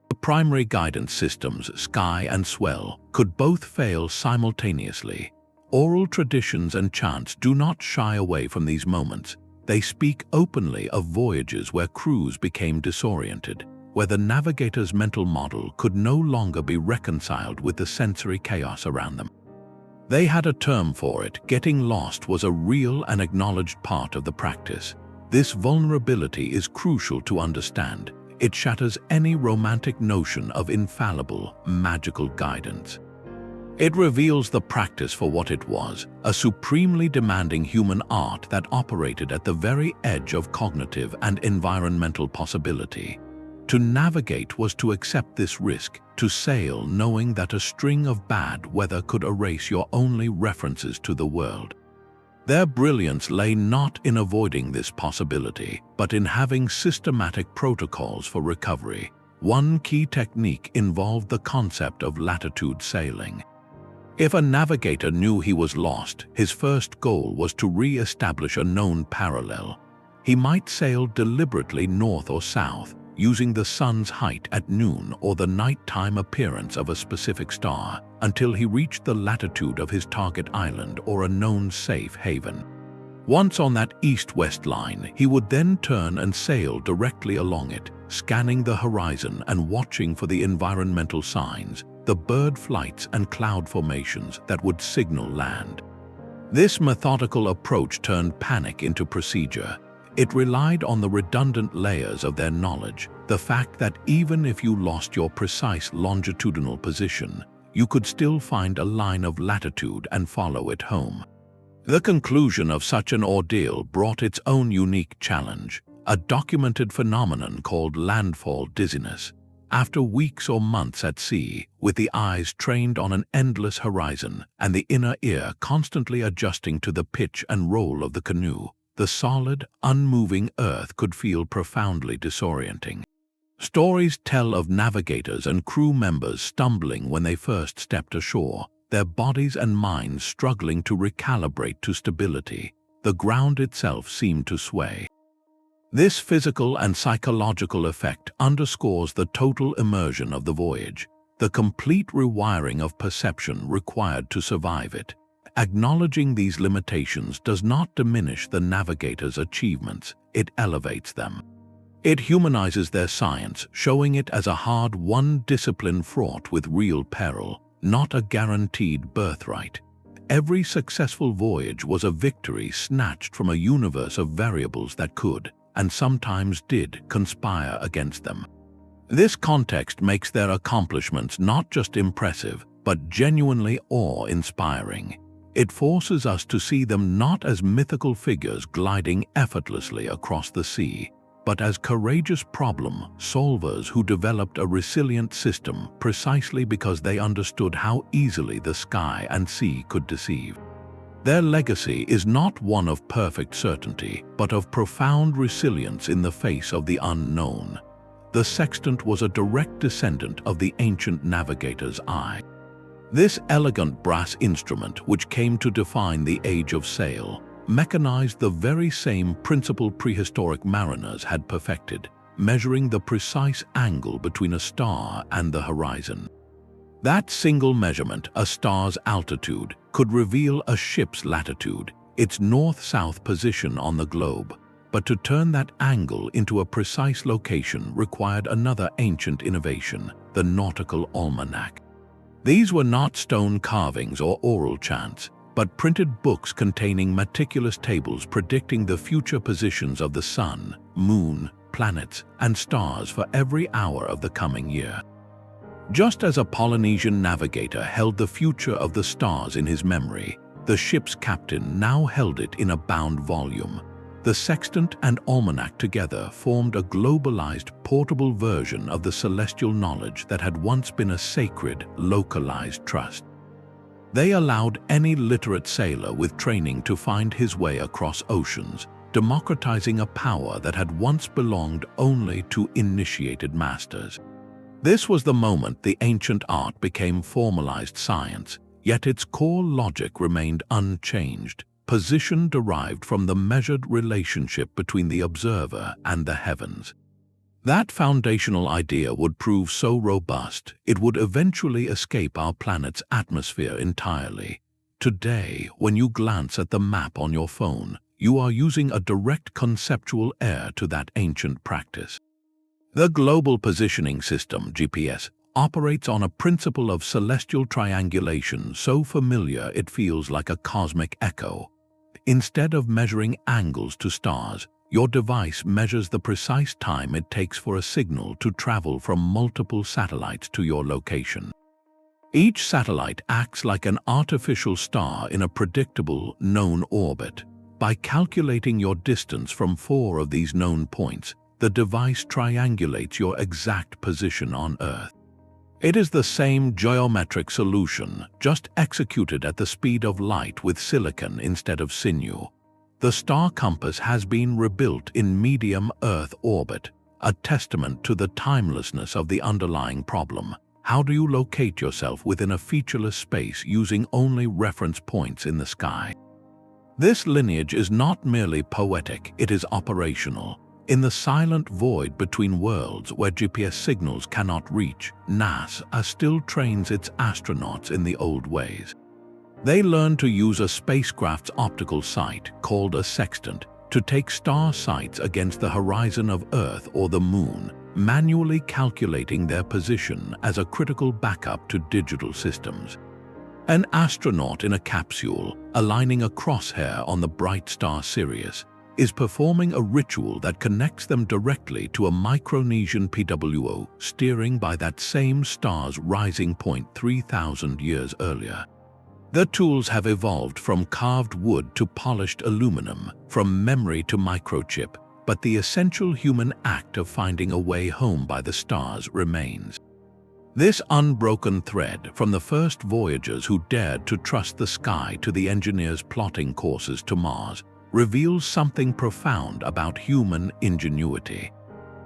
The primary guidance systems, sky and swell, could both fail simultaneously. Oral traditions and chants do not shy away from these moments. They speak openly of voyages where crews became disoriented, where the navigator's mental model could no longer be reconciled with the sensory chaos around them. They had a term for it. Getting lost was a real and acknowledged part of the practice. This vulnerability is crucial to understand. It shatters any romantic notion of infallible, magical guidance. It reveals the practice for what it was, a supremely demanding human art that operated at the very edge of cognitive and environmental possibility. To navigate was to accept this risk, to sail knowing that a string of bad weather could erase your only references to the world. Their brilliance lay not in avoiding this possibility, but in having systematic protocols for recovery. One key technique involved the concept of latitude sailing. If a navigator knew he was lost, his first goal was to re-establish a known parallel. He might sail deliberately north or south, using the sun's height at noon or the nighttime appearance of a specific star, until he reached the latitude of his target island or a known safe haven. Once on that east-west line, he would then turn and sail directly along it, scanning the horizon and watching for the environmental signs, the bird flights and cloud formations that would signal land. This methodical approach turned panic into procedure. It relied on the redundant layers of their knowledge, the fact that even if you lost your precise longitudinal position, you could still find a line of latitude and follow it home. The conclusion of such an ordeal brought its own unique challenge, a documented phenomenon called landfall dizziness. After weeks or months at sea, with the eyes trained on an endless horizon and the inner ear constantly adjusting to the pitch and roll of the canoe, the solid, unmoving earth could feel profoundly disorienting. Stories tell of navigators and crew members stumbling when they first stepped ashore, their bodies and minds struggling to recalibrate to stability. The ground itself seemed to sway. This physical and psychological effect underscores the total immersion of the voyage, the complete rewiring of perception required to survive it. Acknowledging these limitations does not diminish the navigator's achievements, it elevates them. It humanizes their science, showing it as a hard-won discipline fraught with real peril, not a guaranteed birthright. Every successful voyage was a victory snatched from a universe of variables that could, and sometimes did, conspire against them. This context makes their accomplishments not just impressive, but genuinely awe-inspiring. It forces us to see them not as mythical figures gliding effortlessly across the sea, but as courageous problem solvers who developed a resilient system precisely because they understood how easily the sky and sea could deceive. Their legacy is not one of perfect certainty, but of profound resilience in the face of the unknown. The sextant was a direct descendant of the ancient navigator's eye. This elegant brass instrument, which came to define the age of sail, mechanized the very same principle prehistoric mariners had perfected, measuring the precise angle between a star and the horizon. That single measurement, a star's altitude, could reveal a ship's latitude, its north-south position on the globe. But to turn that angle into a precise location required another ancient innovation, the nautical almanac. These were not stone carvings or oral chants, but printed books containing meticulous tables predicting the future positions of the sun, moon, planets and stars for every hour of the coming year. Just as a Polynesian navigator held the future of the stars in his memory, the ship's captain now held it in a bound volume. The sextant and almanac together formed a globalized, portable version of the celestial knowledge that had once been a sacred, localized trust. They allowed any literate sailor with training to find his way across oceans, democratizing a power that had once belonged only to initiated masters. This was the moment the ancient art became formalized science, yet its core logic remained unchanged. Position derived from the measured relationship between the observer and the heavens. That foundational idea would prove so robust, it would eventually escape our planet's atmosphere entirely. Today, when you glance at the map on your phone, you are using a direct conceptual heir to that ancient practice. The Global Positioning System, GPS, operates on a principle of celestial triangulation so familiar it feels like a cosmic echo. Instead of measuring angles to stars, your device measures the precise time it takes for a signal to travel from multiple satellites to your location. Each satellite acts like an artificial star in a predictable, known orbit. By calculating your distance from 4 of these known points, the device triangulates your exact position on Earth. It is the same geometric solution, just executed at the speed of light with silicon instead of sinew. The star compass has been rebuilt in medium Earth orbit, a testament to the timelessness of the underlying problem. How do you locate yourself within a featureless space using only reference points in the sky? This lineage is not merely poetic, it is operational. In the silent void between worlds where GPS signals cannot reach, NASA still trains its astronauts in the old ways. They learn to use a spacecraft's optical sight, called a sextant, to take star sights against the horizon of Earth or the Moon, manually calculating their position as a critical backup to digital systems. An astronaut in a capsule, aligning a crosshair on the bright star Sirius, is performing a ritual that connects them directly to a Micronesian PWO steering by that same star's rising point 3,000 years earlier. The tools have evolved from carved wood to polished aluminum, from memory to microchip, but the essential human act of finding a way home by the stars remains. This unbroken thread, from the first voyagers who dared to trust the sky to the engineers plotting courses to Mars, reveals something profound about human ingenuity.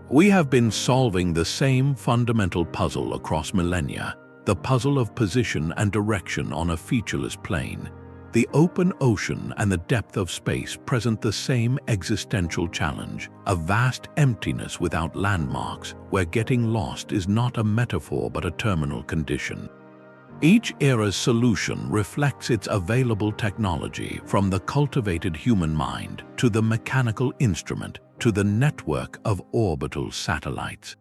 We have been solving the same fundamental puzzle across millennia, the puzzle of position and direction on a featureless plane. The open ocean and the depth of space present the same existential challenge, a vast emptiness without landmarks, where getting lost is not a metaphor but a terminal condition. Each era's solution reflects its available technology, from the cultivated human mind to the mechanical instrument to the network of orbital satellites.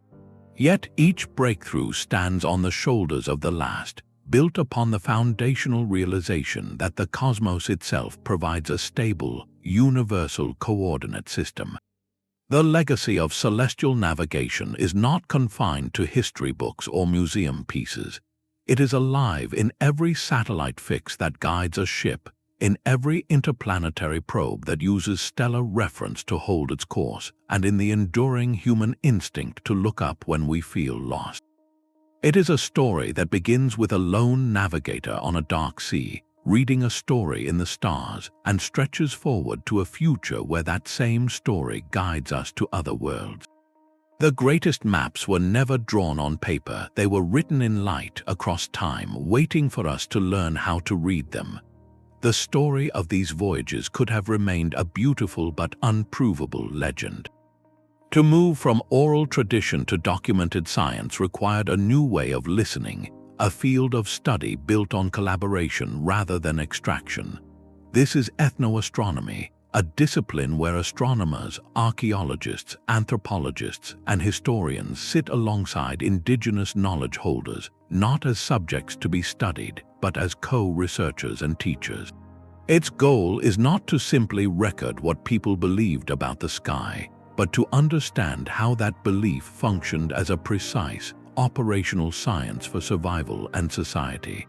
Yet each breakthrough stands on the shoulders of the last, built upon the foundational realization that the cosmos itself provides a stable, universal coordinate system. The legacy of celestial navigation is not confined to history books or museum pieces. It is alive in every satellite fix that guides a ship, in every interplanetary probe that uses stellar reference to hold its course, and in the enduring human instinct to look up when we feel lost. It is a story that begins with a lone navigator on a dark sea, reading a story in the stars, and stretches forward to a future where that same story guides us to other worlds. The greatest maps were never drawn on paper, they were written in light across time, waiting for us to learn how to read them. The story of these voyages could have remained a beautiful but unprovable legend. To move from oral tradition to documented science required a new way of listening, a field of study built on collaboration rather than extraction. This is ethnoastronomy, a discipline where astronomers, archaeologists, anthropologists, and historians sit alongside indigenous knowledge holders, not as subjects to be studied, but as co-researchers and teachers. Its goal is not to simply record what people believed about the sky. but to understand how that belief functioned as a precise, operational science for survival and society.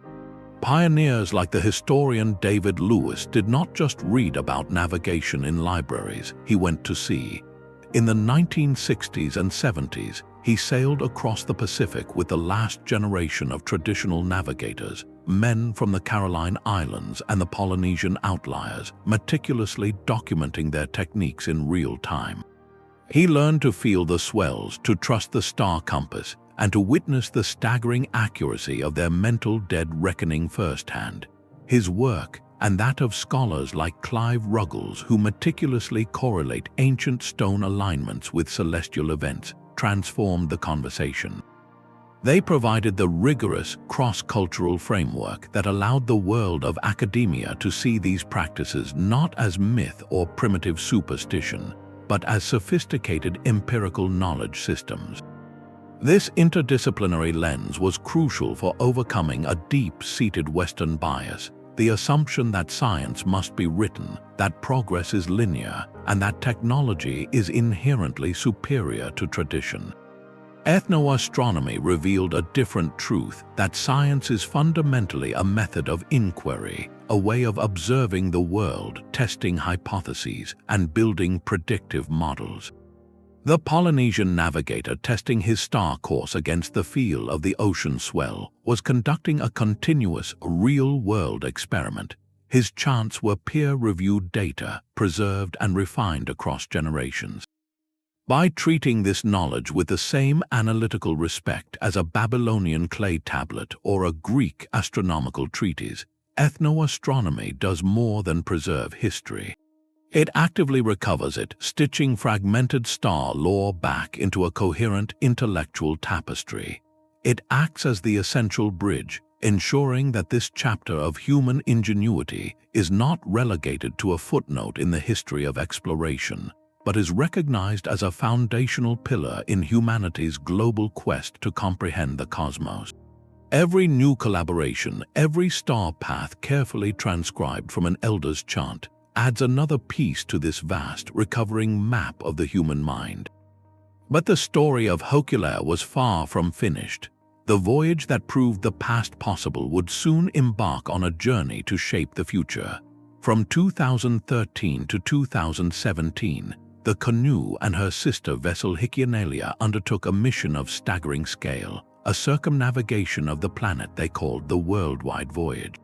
Pioneers like the historian David Lewis did not just read about navigation in libraries, he went to sea. In the 1960s and 70s, he sailed across the Pacific with the last generation of traditional navigators, men from the Caroline Islands and the Polynesian outliers, meticulously documenting their techniques in real time. He learned to feel the swells, to trust the star compass, and to witness the staggering accuracy of their mental dead reckoning firsthand. His work, and that of scholars like Clive Ruggles, who meticulously correlate ancient stone alignments with celestial events, transformed the conversation. They provided the rigorous, cross-cultural framework that allowed the world of academia to see these practices not as myth or primitive superstition, but as sophisticated empirical knowledge systems. This interdisciplinary lens was crucial for overcoming a deep-seated Western bias, the assumption that science must be written, that progress is linear, and that technology is inherently superior to tradition. Ethnoastronomy revealed a different truth, that science is fundamentally a method of inquiry, a way of observing the world, testing hypotheses, and building predictive models. The Polynesian navigator, testing his star course against the feel of the ocean swell, was conducting a continuous, real-world experiment. His chants were peer-reviewed data, preserved and refined across generations. By treating this knowledge with the same analytical respect as a Babylonian clay tablet or a Greek astronomical treatise, ethnoastronomy does more than preserve history. It actively recovers it, stitching fragmented star lore back into a coherent intellectual tapestry. It acts as the essential bridge, ensuring that this chapter of human ingenuity is not relegated to a footnote in the history of exploration, but is recognized as a foundational pillar in humanity's global quest to comprehend the cosmos. Every new collaboration, every star path carefully transcribed from an elder's chant, adds another piece to this vast, recovering map of the human mind. But the story of Hōkūleʻa was far from finished. The voyage that proved the past possible would soon embark on a journey to shape the future. From 2013 to 2017, the canoe and her sister vessel Hōkūleʻa undertook a mission of staggering scale, a circumnavigation of the planet they called the Worldwide Voyage.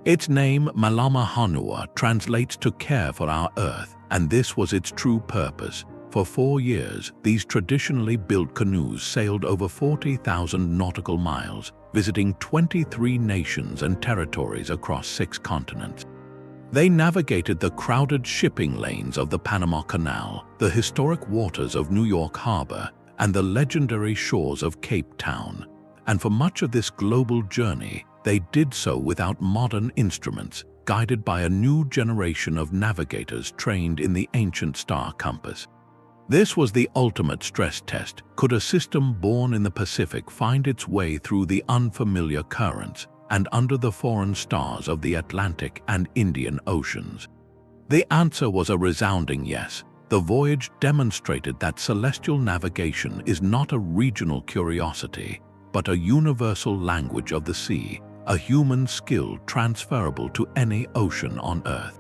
Its name, Malama Hanua, translates to care for our Earth, and this was its true purpose. For 4 years, these traditionally built canoes sailed over 40,000 nautical miles, visiting 23 nations and territories across 6 continents. They navigated the crowded shipping lanes of the Panama Canal, the historic waters of New York Harbor, and the legendary shores of Cape Town. And for much of this global journey, they did so without modern instruments, guided by a new generation of navigators trained in the ancient star compass. This was the ultimate stress test. Could a system born in the Pacific find its way through the unfamiliar currents and under the foreign stars of the Atlantic and Indian Oceans? The answer was a resounding yes. The voyage demonstrated that celestial navigation is not a regional curiosity, but a universal language of the sea, a human skill transferable to any ocean on Earth.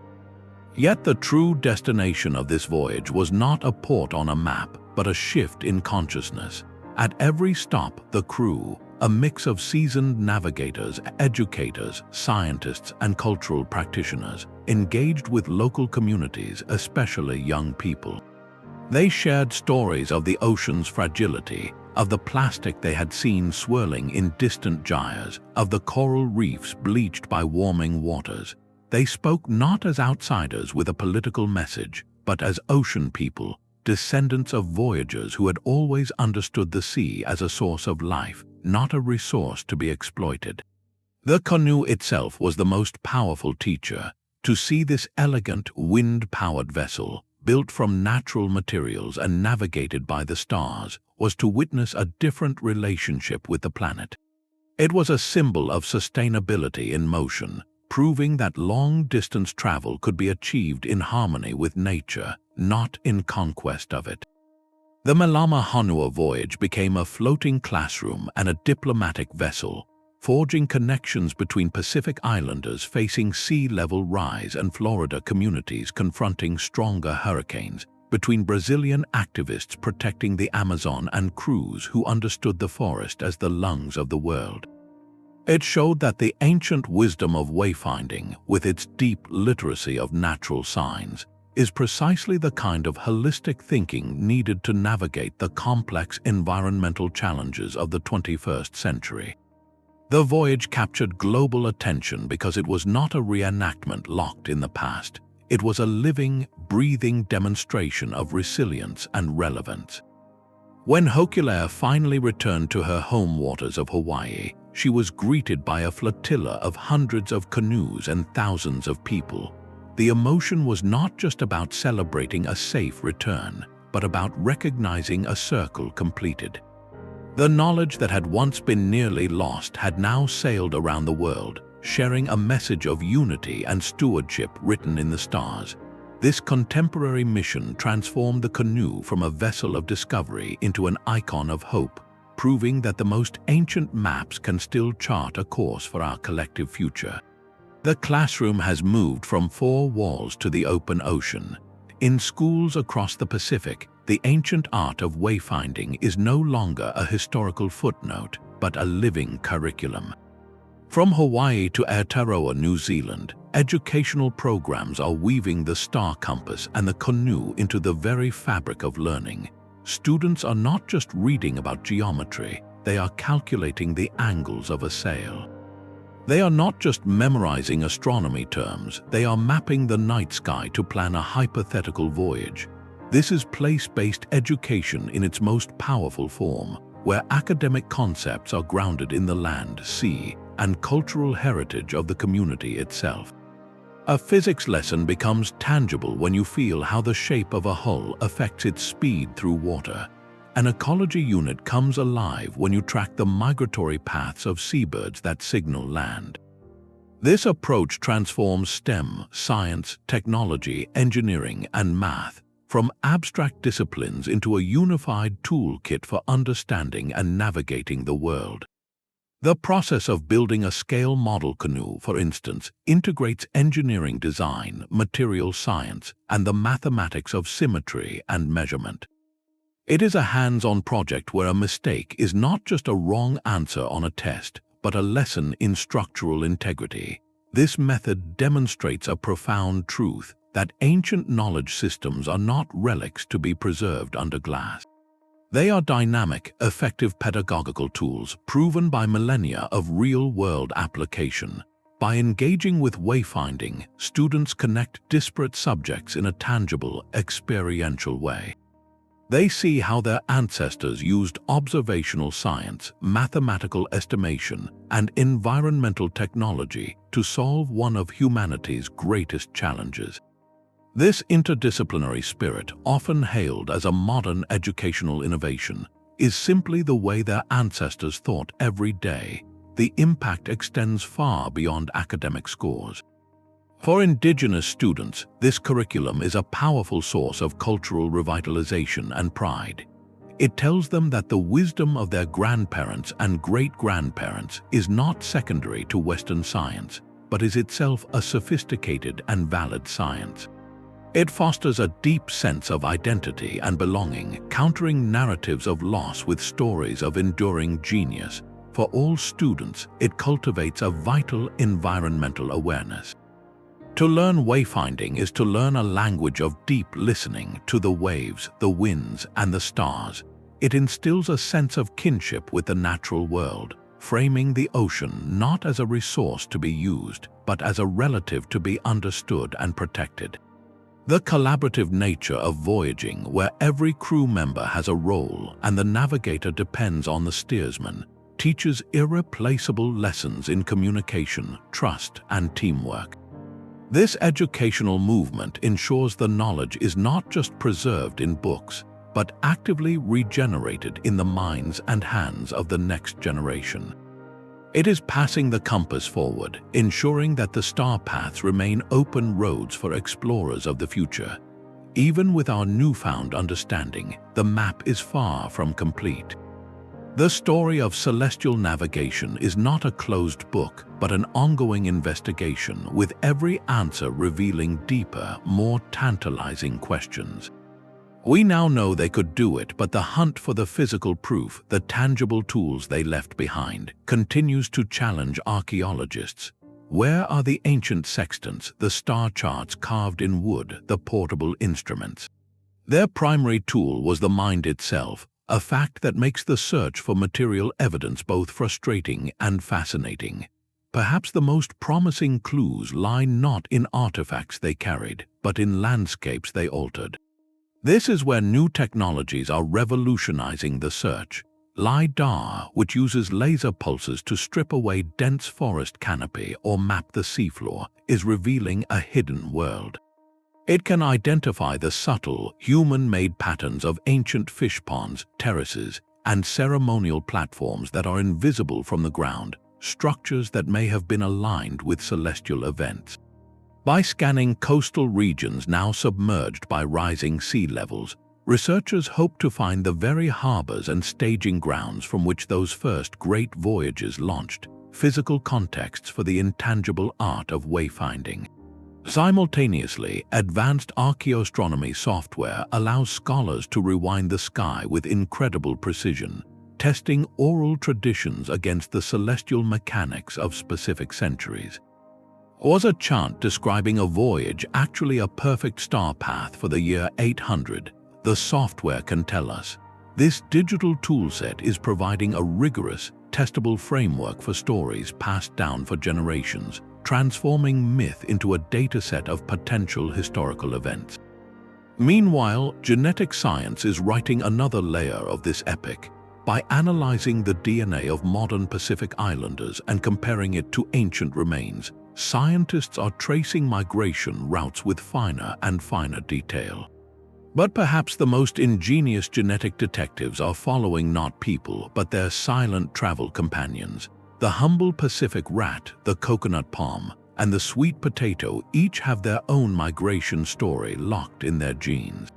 Yet the true destination of this voyage was not a port on a map, but a shift in consciousness. At every stop, the crew, a mix of seasoned navigators, educators, scientists, and cultural practitioners, engaged with local communities, especially young people. They shared stories of the ocean's fragility, of the plastic they had seen swirling in distant gyres, of the coral reefs bleached by warming waters. They spoke not as outsiders with a political message, but as ocean people, descendants of voyagers who had always understood the sea as a source of life, not a resource to be exploited. The canoe itself was the most powerful teacher. To see this elegant, wind-powered vessel, built from natural materials and navigated by the stars, was to witness a different relationship with the planet. It was a symbol of sustainability in motion, proving that long-distance travel could be achieved in harmony with nature, not in conquest of it. The Malama Honua voyage became a floating classroom and a diplomatic vessel, forging connections between Pacific Islanders facing sea level rise and Florida communities confronting stronger hurricanes, between Brazilian activists protecting the Amazon and crews who understood the forest as the lungs of the world. It showed that the ancient wisdom of wayfinding, with its deep literacy of natural signs, is precisely the kind of holistic thinking needed to navigate the complex environmental challenges of the 21st century. The voyage captured global attention because it was not a reenactment locked in the past. It was a living, breathing demonstration of resilience and relevance. When Hōkūleʻa finally returned to her home waters of Hawaii, she was greeted by a flotilla of hundreds of canoes and thousands of people. The emotion was not just about celebrating a safe return, but about recognizing a circle completed. The knowledge that had once been nearly lost had now sailed around the world, sharing a message of unity and stewardship written in the stars. This contemporary mission transformed the canoe from a vessel of discovery into an icon of hope, proving that the most ancient maps can still chart a course for our collective future. The classroom has moved from four walls to the open ocean. In schools across the Pacific, the ancient art of wayfinding is no longer a historical footnote, but a living curriculum. From Hawaii to Aotearoa, New Zealand, educational programs are weaving the star compass and the canoe into the very fabric of learning. Students are not just reading about geometry, they are calculating the angles of a sail. They are not just memorizing astronomy terms, they are mapping the night sky to plan a hypothetical voyage. This is place-based education in its most powerful form, where academic concepts are grounded in the land, sea, and cultural heritage of the community itself. A physics lesson becomes tangible when you feel how the shape of a hull affects its speed through water. An ecology unit comes alive when you track the migratory paths of seabirds that signal land. This approach transforms STEM, science, technology, engineering, and math from abstract disciplines into a unified toolkit for understanding and navigating the world. The process of building a scale model canoe, for instance, integrates engineering design, material science, and the mathematics of symmetry and measurement. It is a hands-on project where a mistake is not just a wrong answer on a test, but a lesson in structural integrity. This method demonstrates a profound truth that ancient knowledge systems are not relics to be preserved under glass. They are dynamic, effective pedagogical tools proven by millennia of real-world application. By engaging with wayfinding, students connect disparate subjects in a tangible, experiential way. They see how their ancestors used observational science, mathematical estimation, and environmental technology to solve one of humanity's greatest challenges. This interdisciplinary spirit, often hailed as a modern educational innovation, is simply the way their ancestors thought every day. The impact extends far beyond academic scores. For Indigenous students, this curriculum is a powerful source of cultural revitalization and pride. It tells them that the wisdom of their grandparents and great-grandparents is not secondary to Western science, but is itself a sophisticated and valid science. It fosters a deep sense of identity and belonging, countering narratives of loss with stories of enduring genius. For all students, it cultivates a vital environmental awareness. To learn wayfinding is to learn a language of deep listening to the waves, the winds, and the stars. It instills a sense of kinship with the natural world, framing the ocean not as a resource to be used, but as a relative to be understood and protected. The collaborative nature of voyaging, where every crew member has a role and the navigator depends on the steersman, teaches irreplaceable lessons in communication, trust, and teamwork. This educational movement ensures the knowledge is not just preserved in books, but actively regenerated in the minds and hands of the next generation. It is passing the compass forward, ensuring that the star paths remain open roads for explorers of the future. even with our newfound understanding, the map is far from complete. The story of celestial navigation is not a closed book, but an ongoing investigation, with every answer revealing deeper, more tantalizing questions. We now know they could do it, but the hunt for the physical proof, the tangible tools they left behind, continues to challenge archaeologists. Where are the ancient sextants, the star charts carved in wood, the portable instruments? Their primary tool was the mind itself, a fact that makes the search for material evidence both frustrating and fascinating. Perhaps the most promising clues lie not in artifacts they carried, but in landscapes they altered. This is where new technologies are revolutionizing the search. LiDAR, which uses laser pulses to strip away dense forest canopy or map the seafloor, is revealing a hidden world. It can identify the subtle, human-made patterns of ancient fish ponds, terraces, and ceremonial platforms that are invisible from the ground, structures that may have been aligned with celestial events. By scanning coastal regions now submerged by rising sea levels, researchers hope to find the very harbors and staging grounds from which those first great voyages launched, physical contexts for the intangible art of wayfinding. Simultaneously, advanced archaeoastronomy software allows scholars to rewind the sky with incredible precision, testing oral traditions against the celestial mechanics of specific centuries. Was a chant describing a voyage actually a perfect star path for the year 800? The software can tell us. This digital toolset is providing a rigorous, testable framework for stories passed down for generations, transforming myth into a dataset of potential historical events. Meanwhile, genetic science is writing another layer of this epic. By analyzing the DNA of modern Pacific Islanders and comparing it to ancient remains, scientists are tracing migration routes with finer and finer detail. But perhaps the most ingenious genetic detectives are following not people, but their silent travel companions. The humble Pacific rat, the coconut palm, and the sweet potato each have their own migration story locked in their genes.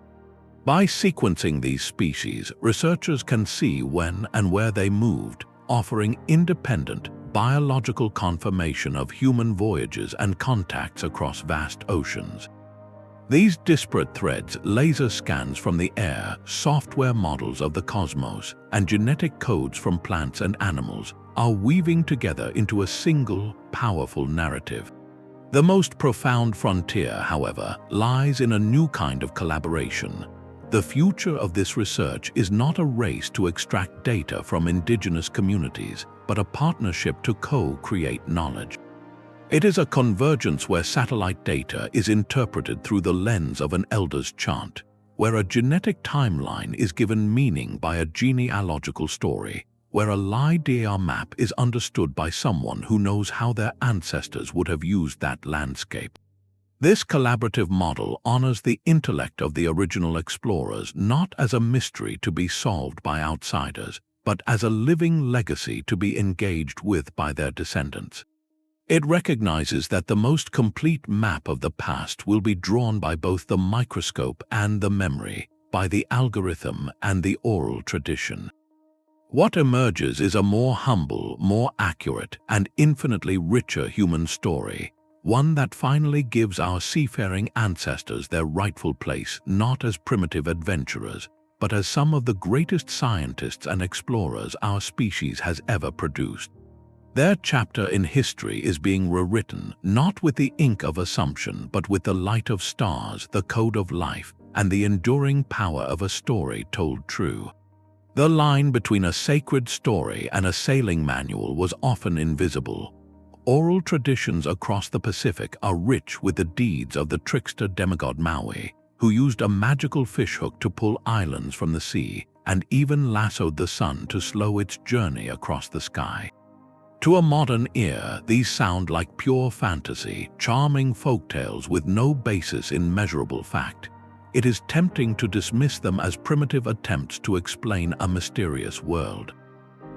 By sequencing these species, researchers can see when and where they moved, offering independent, biological confirmation of human voyages and contacts across vast oceans. These disparate threads, laser scans from the air, software models of the cosmos, and genetic codes from plants and animals are weaving together into a single, powerful narrative. The most profound frontier, however, lies in a new kind of collaboration. The future of this research is not a race to extract data from indigenous communities, but a partnership to co-create knowledge. It is a convergence where satellite data is interpreted through the lens of an elder's chant, where a genetic timeline is given meaning by a genealogical story, where a LiDAR map is understood by someone who knows how their ancestors would have used that landscape. This collaborative model honors the intellect of the original explorers not as a mystery to be solved by outsiders, but as a living legacy to be engaged with by their descendants. It recognizes that the most complete map of the past will be drawn by both the microscope and the memory, by the algorithm and the oral tradition. What emerges is a more humble, more accurate, and infinitely richer human story, one that finally gives our seafaring ancestors their rightful place not as primitive adventurers, but as some of the greatest scientists and explorers our species has ever produced. Their chapter in history is being rewritten not with the ink of assumption, but with the light of stars, the code of life, and the enduring power of a story told true. The line between a sacred story and a sailing manual was often invisible. Oral traditions across the Pacific are rich with the deeds of the trickster demigod Maui, who used a magical fishhook to pull islands from the sea, and even lassoed the sun to slow its journey across the sky. To a modern ear, these sound like pure fantasy, charming folktales with no basis in measurable fact. It is tempting to dismiss them as primitive attempts to explain a mysterious world.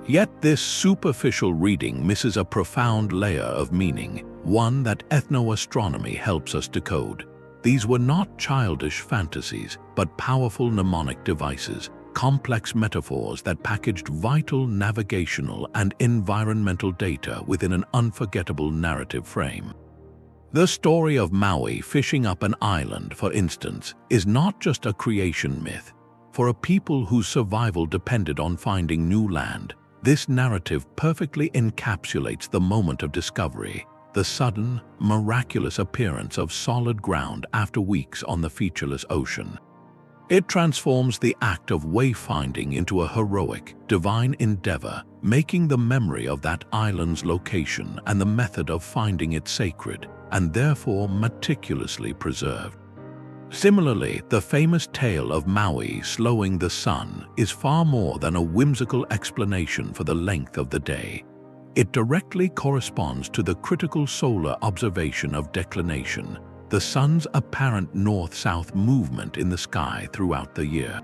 Yet this superficial reading misses a profound layer of meaning, one that ethnoastronomy helps us decode. These were not childish fantasies, but powerful mnemonic devices, complex metaphors that packaged vital navigational and environmental data within an unforgettable narrative frame. The story of Maui fishing up an island, for instance, is not just a creation myth. For a people whose survival depended on finding new land, this narrative perfectly encapsulates the moment of discovery, the sudden, miraculous appearance of solid ground after weeks on the featureless ocean. It transforms the act of wayfinding into a heroic, divine endeavor, making the memory of that island's location and the method of finding it sacred, and therefore meticulously preserved. Similarly, the famous tale of Maui slowing the sun is far more than a whimsical explanation for the length of the day. It directly corresponds to the critical solar observation of declination, the sun's apparent north-south movement in the sky throughout the year.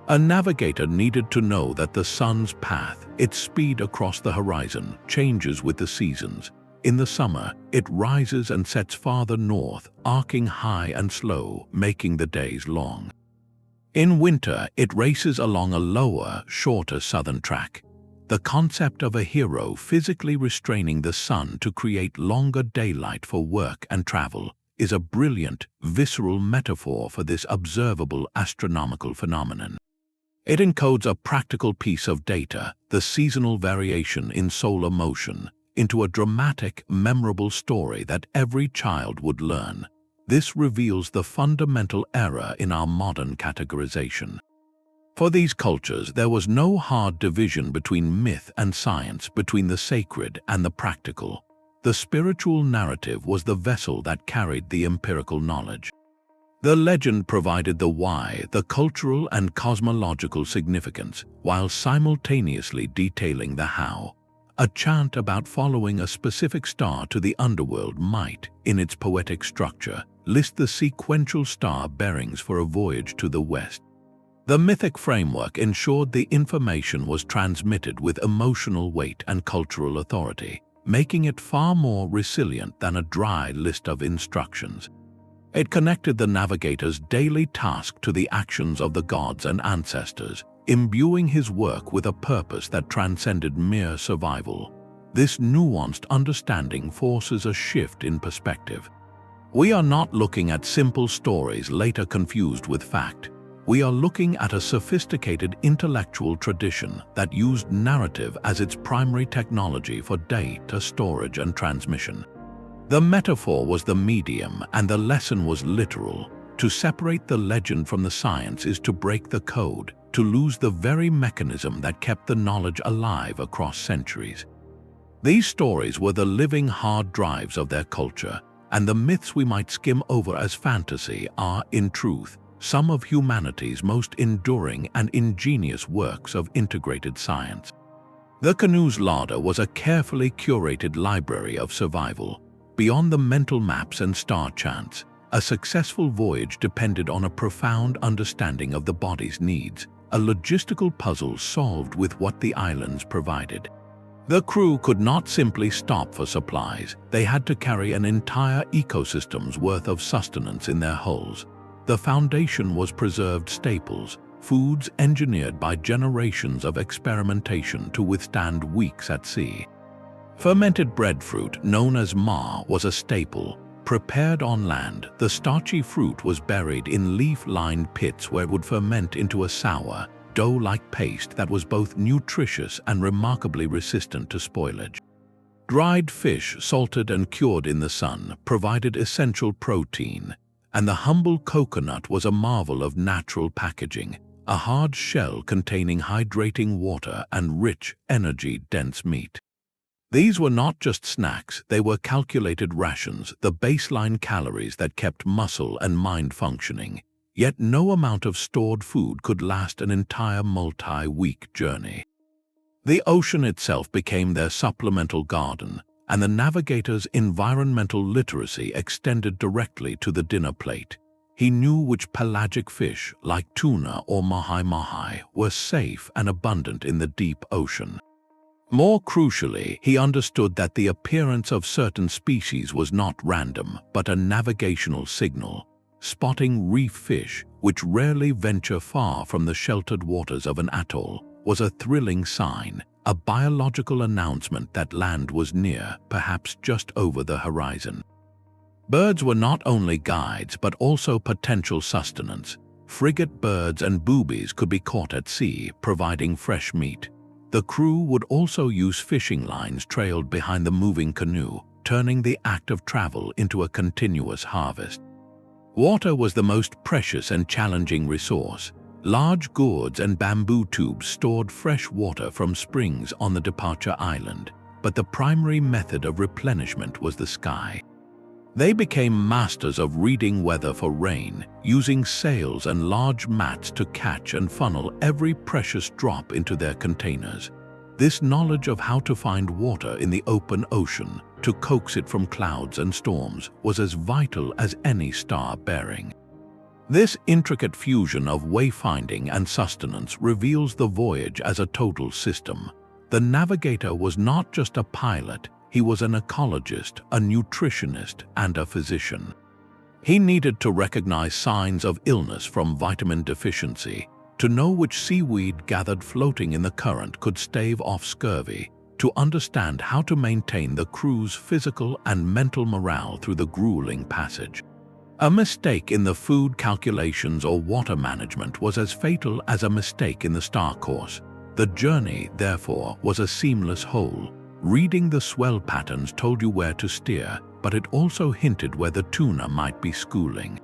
A navigator needed to know that the sun's path, its speed across the horizon, changes with the seasons. In the summer, it rises and sets farther north, arcing high and slow, making the days long. In winter, it races along a lower, shorter southern track. The concept of a hero physically restraining the sun to create longer daylight for work and travel is a brilliant, visceral metaphor for this observable astronomical phenomenon. It encodes a practical piece of data, the seasonal variation in solar motion, into a dramatic, memorable story that every child would learn. This reveals the fundamental error in our modern categorization. For these cultures, there was no hard division between myth and science, between the sacred and the practical. The spiritual narrative was the vessel that carried the empirical knowledge. The legend provided the why, the cultural and cosmological significance, while simultaneously detailing the how. A chant about following a specific star to the underworld might, in its poetic structure, list the sequential star bearings for a voyage to the west. The mythic framework ensured the information was transmitted with emotional weight and cultural authority, making it far more resilient than a dry list of instructions. It connected the navigator's daily task to the actions of the gods and ancestors, imbuing his work with a purpose that transcended mere survival. This nuanced understanding forces a shift in perspective. We are not looking at simple stories later confused with fact. We are looking at a sophisticated intellectual tradition that used narrative as its primary technology for data storage and transmission. The metaphor was the medium and the lesson was literal. To separate the legend from the science is to break the code, to lose the very mechanism that kept the knowledge alive across centuries. These stories were the living hard drives of their culture, and the myths we might skim over as fantasy are, in truth, some of humanity's most enduring and ingenious works of integrated science. The canoe's larder was a carefully curated library of survival. Beyond the mental maps and star chants, a successful voyage depended on a profound understanding of the body's needs, a logistical puzzle solved with what the islands provided. The crew could not simply stop for supplies. They had to carry an entire ecosystem's worth of sustenance in their hulls. The foundation was preserved staples, foods engineered by generations of experimentation to withstand weeks at sea. Fermented breadfruit, known as ma, was a staple. Prepared on land, the starchy fruit was buried in leaf-lined pits where it would ferment into a sour, dough-like paste that was both nutritious and remarkably resistant to spoilage. Dried fish, salted and cured in the sun, provided essential protein, and the humble coconut was a marvel of natural packaging, a hard shell containing hydrating water and rich, energy-dense meat. These were not just snacks, they were calculated rations, the baseline calories that kept muscle and mind functioning. Yet no amount of stored food could last an entire multi-week journey. The ocean itself became their supplemental garden, and the navigator's environmental literacy extended directly to the dinner plate. He knew which pelagic fish, like tuna or mahi-mahi, were safe and abundant in the deep ocean. More crucially, he understood that the appearance of certain species was not random, but a navigational signal. spotting reef fish, which rarely venture far from the sheltered waters of an atoll, was a thrilling sign, a biological announcement that land was near, perhaps just over the horizon. Birds were not only guides but also potential sustenance. Frigate birds and boobies could be caught at sea, providing fresh meat. The crew would also use fishing lines trailed behind the moving canoe, turning the act of travel into a continuous harvest. Water was the most precious and challenging resource. Large gourds and bamboo tubes stored fresh water from springs on the departure island, but the primary method of replenishment was the sky. They became masters of reading weather for rain, using sails and large mats to catch and funnel every precious drop into their containers. This knowledge of how to find water in the open ocean, to coax it from clouds and storms, was as vital as any star-bearing. This intricate fusion of wayfinding and sustenance reveals the voyage as a total system. The navigator was not just a pilot, he was an ecologist, a nutritionist, and a physician. He needed to recognize signs of illness from vitamin deficiency, to know which seaweed gathered floating in the current could stave off scurvy, to understand how to maintain the crew's physical and mental morale through the grueling passage. A mistake in the food calculations or water management was as fatal as a mistake in the star course. The journey, therefore, was a seamless whole. Reading the swell patterns told you where to steer, but it also hinted where the tuna might be schooling.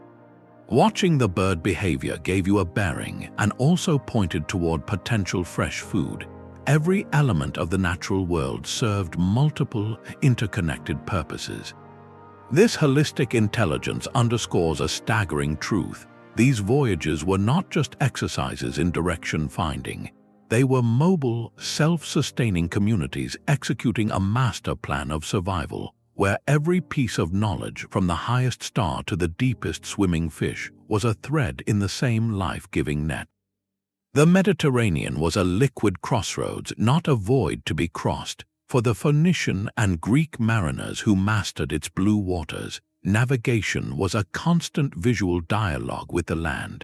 Watching the bird behavior gave you a bearing and also pointed toward potential fresh food. Every element of the natural world served multiple, interconnected purposes. This holistic intelligence underscores a staggering truth. These voyages were not just exercises in direction finding. They were mobile, self-sustaining communities executing a master plan of survival, where every piece of knowledge, from the highest star to the deepest swimming fish, was a thread in the same life-giving net. The Mediterranean was a liquid crossroads, not a void to be crossed. For the Phoenician and Greek mariners who mastered its blue waters, navigation was a constant visual dialogue with the land.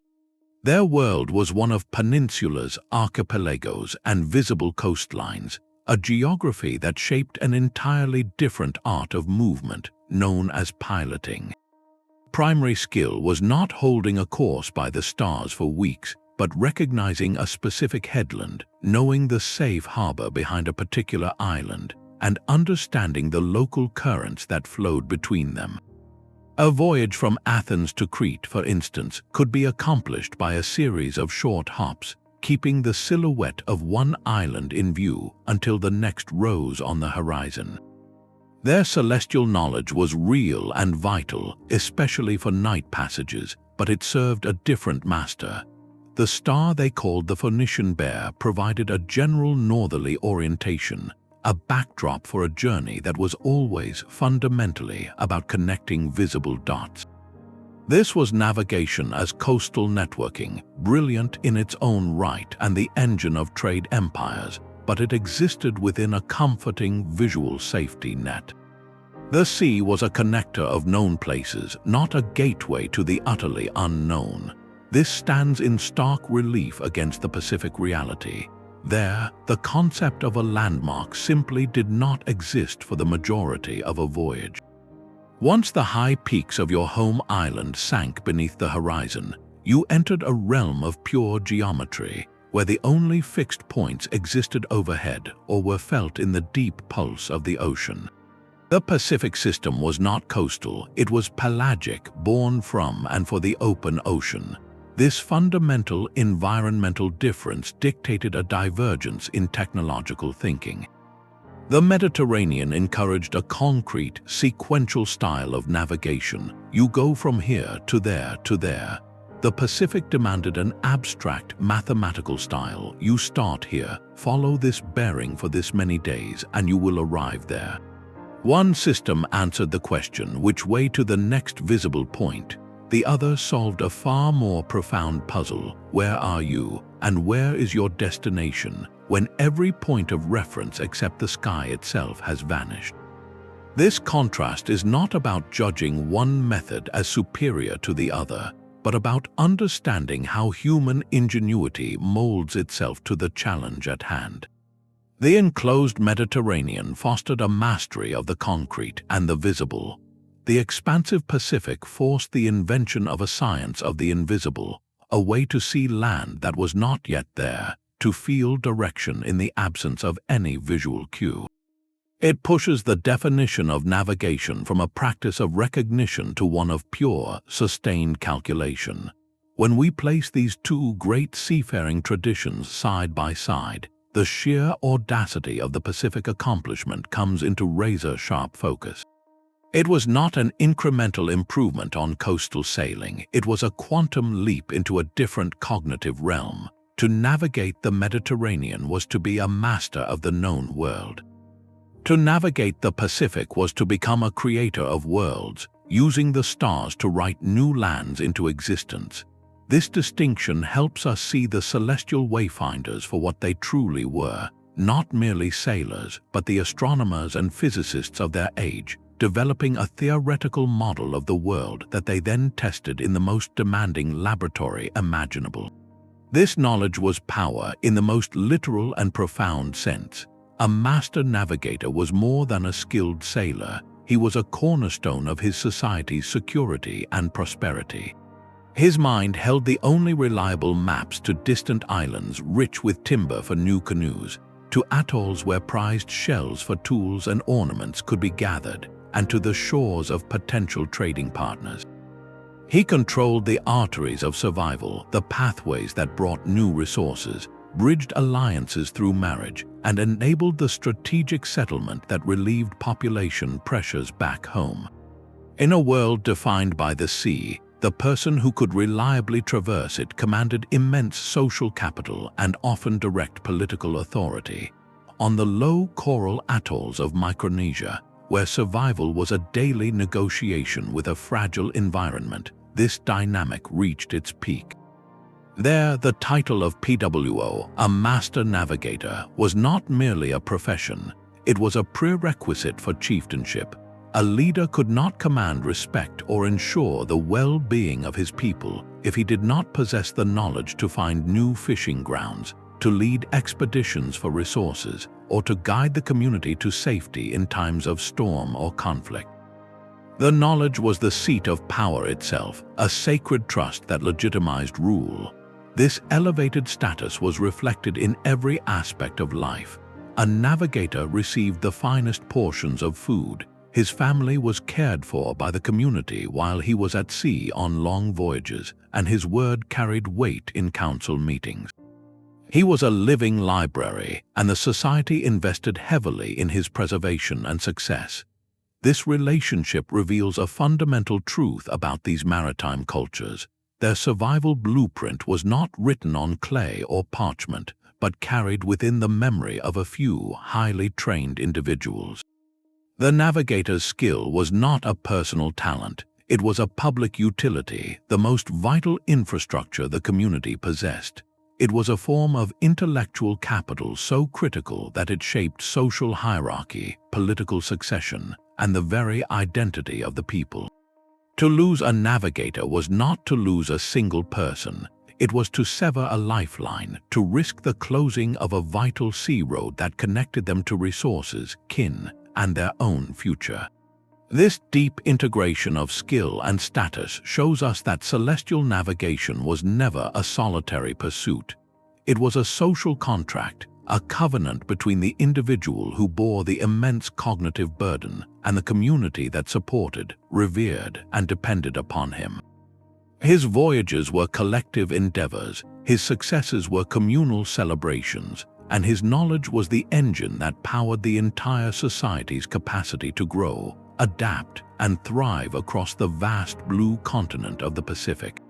Their world was one of peninsulas, archipelagos, and visible coastlines, a geography that shaped an entirely different art of movement known as piloting. Primary skill was not holding a course by the stars for weeks, but recognizing a specific headland, knowing the safe harbor behind a particular island, and understanding the local currents that flowed between them. A voyage from Athens to Crete, for instance, could be accomplished by a series of short hops, keeping the silhouette of one island in view until the next rose on the horizon. Their celestial knowledge was real and vital, especially for night passages, but it served a different master. The star they called the Phoenician Bear provided a general northerly orientation, a backdrop for a journey that was always fundamentally about connecting visible dots. This was navigation as coastal networking, brilliant in its own right and the engine of trade empires, but it existed within a comforting visual safety net. The sea was a connector of known places, not a gateway to the utterly unknown. This stands in stark relief against the Pacific reality. There, the concept of a landmark simply did not exist for the majority of a voyage. Once the high peaks of your home island sank beneath the horizon, you entered a realm of pure geometry, where the only fixed points existed overhead or were felt in the deep pulse of the ocean. The Pacific system was not coastal, it was pelagic, born from and for the open ocean. This fundamental environmental difference dictated a divergence in technological thinking. The Mediterranean encouraged a concrete, sequential style of navigation. You go from here to there to there. The Pacific demanded an abstract, mathematical style. You start here, follow this bearing for this many days, and you will arrive there. One system answered the question, which way to the next visible point? The other solved a far more profound puzzle. Where are you, and where is your destination, when every point of reference except the sky itself has vanished? This contrast is not about judging one method as superior to the other, but about understanding how human ingenuity molds itself to the challenge at hand. The enclosed Mediterranean fostered a mastery of the concrete and the visible. The expansive Pacific forced the invention of a science of the invisible, a way to see land that was not yet there, to feel direction in the absence of any visual cue. It pushes the definition of navigation from a practice of recognition to one of pure, sustained calculation. When we place these two great seafaring traditions side by side, the sheer audacity of the Pacific accomplishment comes into razor-sharp focus. It was not an incremental improvement on coastal sailing, it was a quantum leap into a different cognitive realm. To navigate the Mediterranean was to be a master of the known world. To navigate the Pacific was to become a creator of worlds, using the stars to write new lands into existence. This distinction helps us see the celestial wayfinders for what they truly were, not merely sailors, but the astronomers and physicists of their age, developing a theoretical model of the world that they then tested in the most demanding laboratory imaginable. This knowledge was power in the most literal and profound sense. A master navigator was more than a skilled sailor. He was a cornerstone of his society's security and prosperity. His mind held the only reliable maps to distant islands rich with timber for new canoes, to atolls where prized shells for tools and ornaments could be gathered, and to the shores of potential trading partners. He controlled the arteries of survival, the pathways that brought new resources, bridged alliances through marriage, and enabled the strategic settlement that relieved population pressures back home. In a world defined by the sea, the person who could reliably traverse it commanded immense social capital and often direct political authority. On the low coral atolls of Micronesia, where survival was a daily negotiation with a fragile environment, this dynamic reached its peak. There, the title of PWO, a master navigator, was not merely a profession, it was a prerequisite for chieftainship. A leader could not command respect or ensure the well-being of his people if he did not possess the knowledge to find new fishing grounds, to lead expeditions for resources, or to guide the community to safety in times of storm or conflict. The knowledge was the seat of power itself, a sacred trust that legitimized rule. This elevated status was reflected in every aspect of life. A navigator received the finest portions of food. His family was cared for by the community while he was at sea on long voyages, and his word carried weight in council meetings. He was a living library, and the society invested heavily in his preservation and success. This relationship reveals a fundamental truth about these maritime cultures. Their survival blueprint was not written on clay or parchment, but carried within the memory of a few highly trained individuals. The navigator's skill was not a personal talent, it was a public utility, the most vital infrastructure the community possessed. It was a form of intellectual capital so critical that it shaped social hierarchy, political succession, and the very identity of the people. To lose a navigator was not to lose a single person. It was to sever a lifeline, to risk the closing of a vital sea road that connected them to resources, kin, and their own future. This deep integration of skill and status shows us that celestial navigation was never a solitary pursuit. It was a social contract, a covenant between the individual who bore the immense cognitive burden and the community that supported, revered, and depended upon him. His voyages were collective endeavors, his successes were communal celebrations, and his knowledge was the engine that powered the entire society's capacity to grow, adapt, and thrive across the vast blue continent of the Pacific.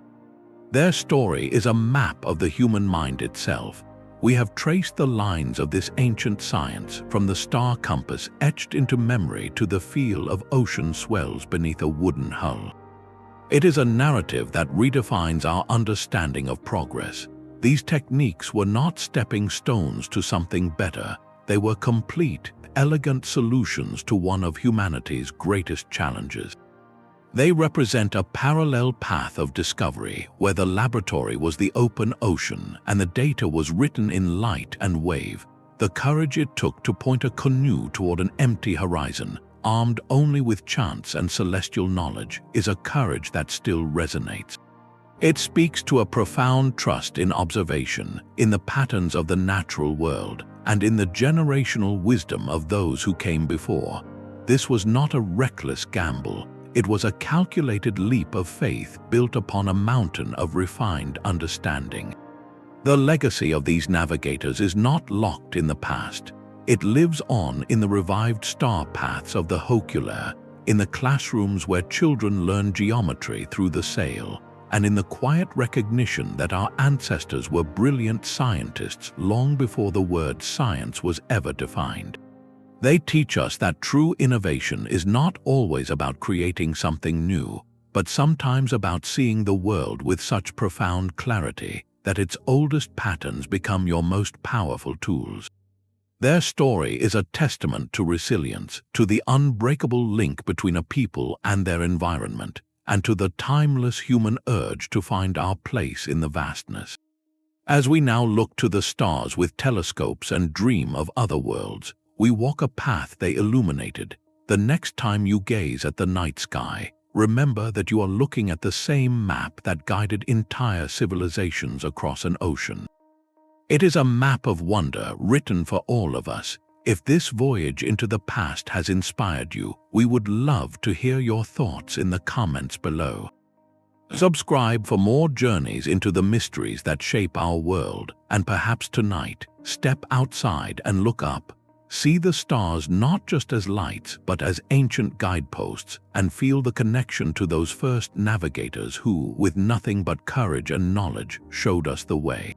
Their story is a map of the human mind itself. We have traced the lines of this ancient science from the star compass etched into memory to the feel of ocean swells beneath a wooden hull. It is a narrative that redefines our understanding of progress. These techniques were not stepping stones to something better. They were complete, elegant solutions to one of humanity's greatest challenges. They represent a parallel path of discovery where the laboratory was the open ocean and the data was written in light and wave. The courage it took to point a canoe toward an empty horizon, armed only with chance and celestial knowledge, is a courage that still resonates. It speaks to a profound trust in observation, in the patterns of the natural world, and in the generational wisdom of those who came before. This was not a reckless gamble. It was a calculated leap of faith built upon a mountain of refined understanding. The legacy of these navigators is not locked in the past. It lives on in the revived star paths of the Hōkūleʻa, in the classrooms where children learn geometry through the sail, and in the quiet recognition that our ancestors were brilliant scientists long before the word science was ever defined. They teach us that true innovation is not always about creating something new, but sometimes about seeing the world with such profound clarity that its oldest patterns become your most powerful tools. Their story is a testament to resilience, to the unbreakable link between a people and their environment, and to the timeless human urge to find our place in the vastness. As we now look to the stars with telescopes and dream of other worlds, we walk a path they illuminated. The next time you gaze at the night sky, remember that you are looking at the same map that guided entire civilizations across an ocean. It is a map of wonder written for all of us. If this voyage into the past has inspired you, we would love to hear your thoughts in the comments below. Subscribe for more journeys into the mysteries that shape our world, and perhaps tonight, step outside and look up. See the stars not just as lights, but as ancient guideposts, and feel the connection to those first navigators who, with nothing but courage and knowledge, showed us the way.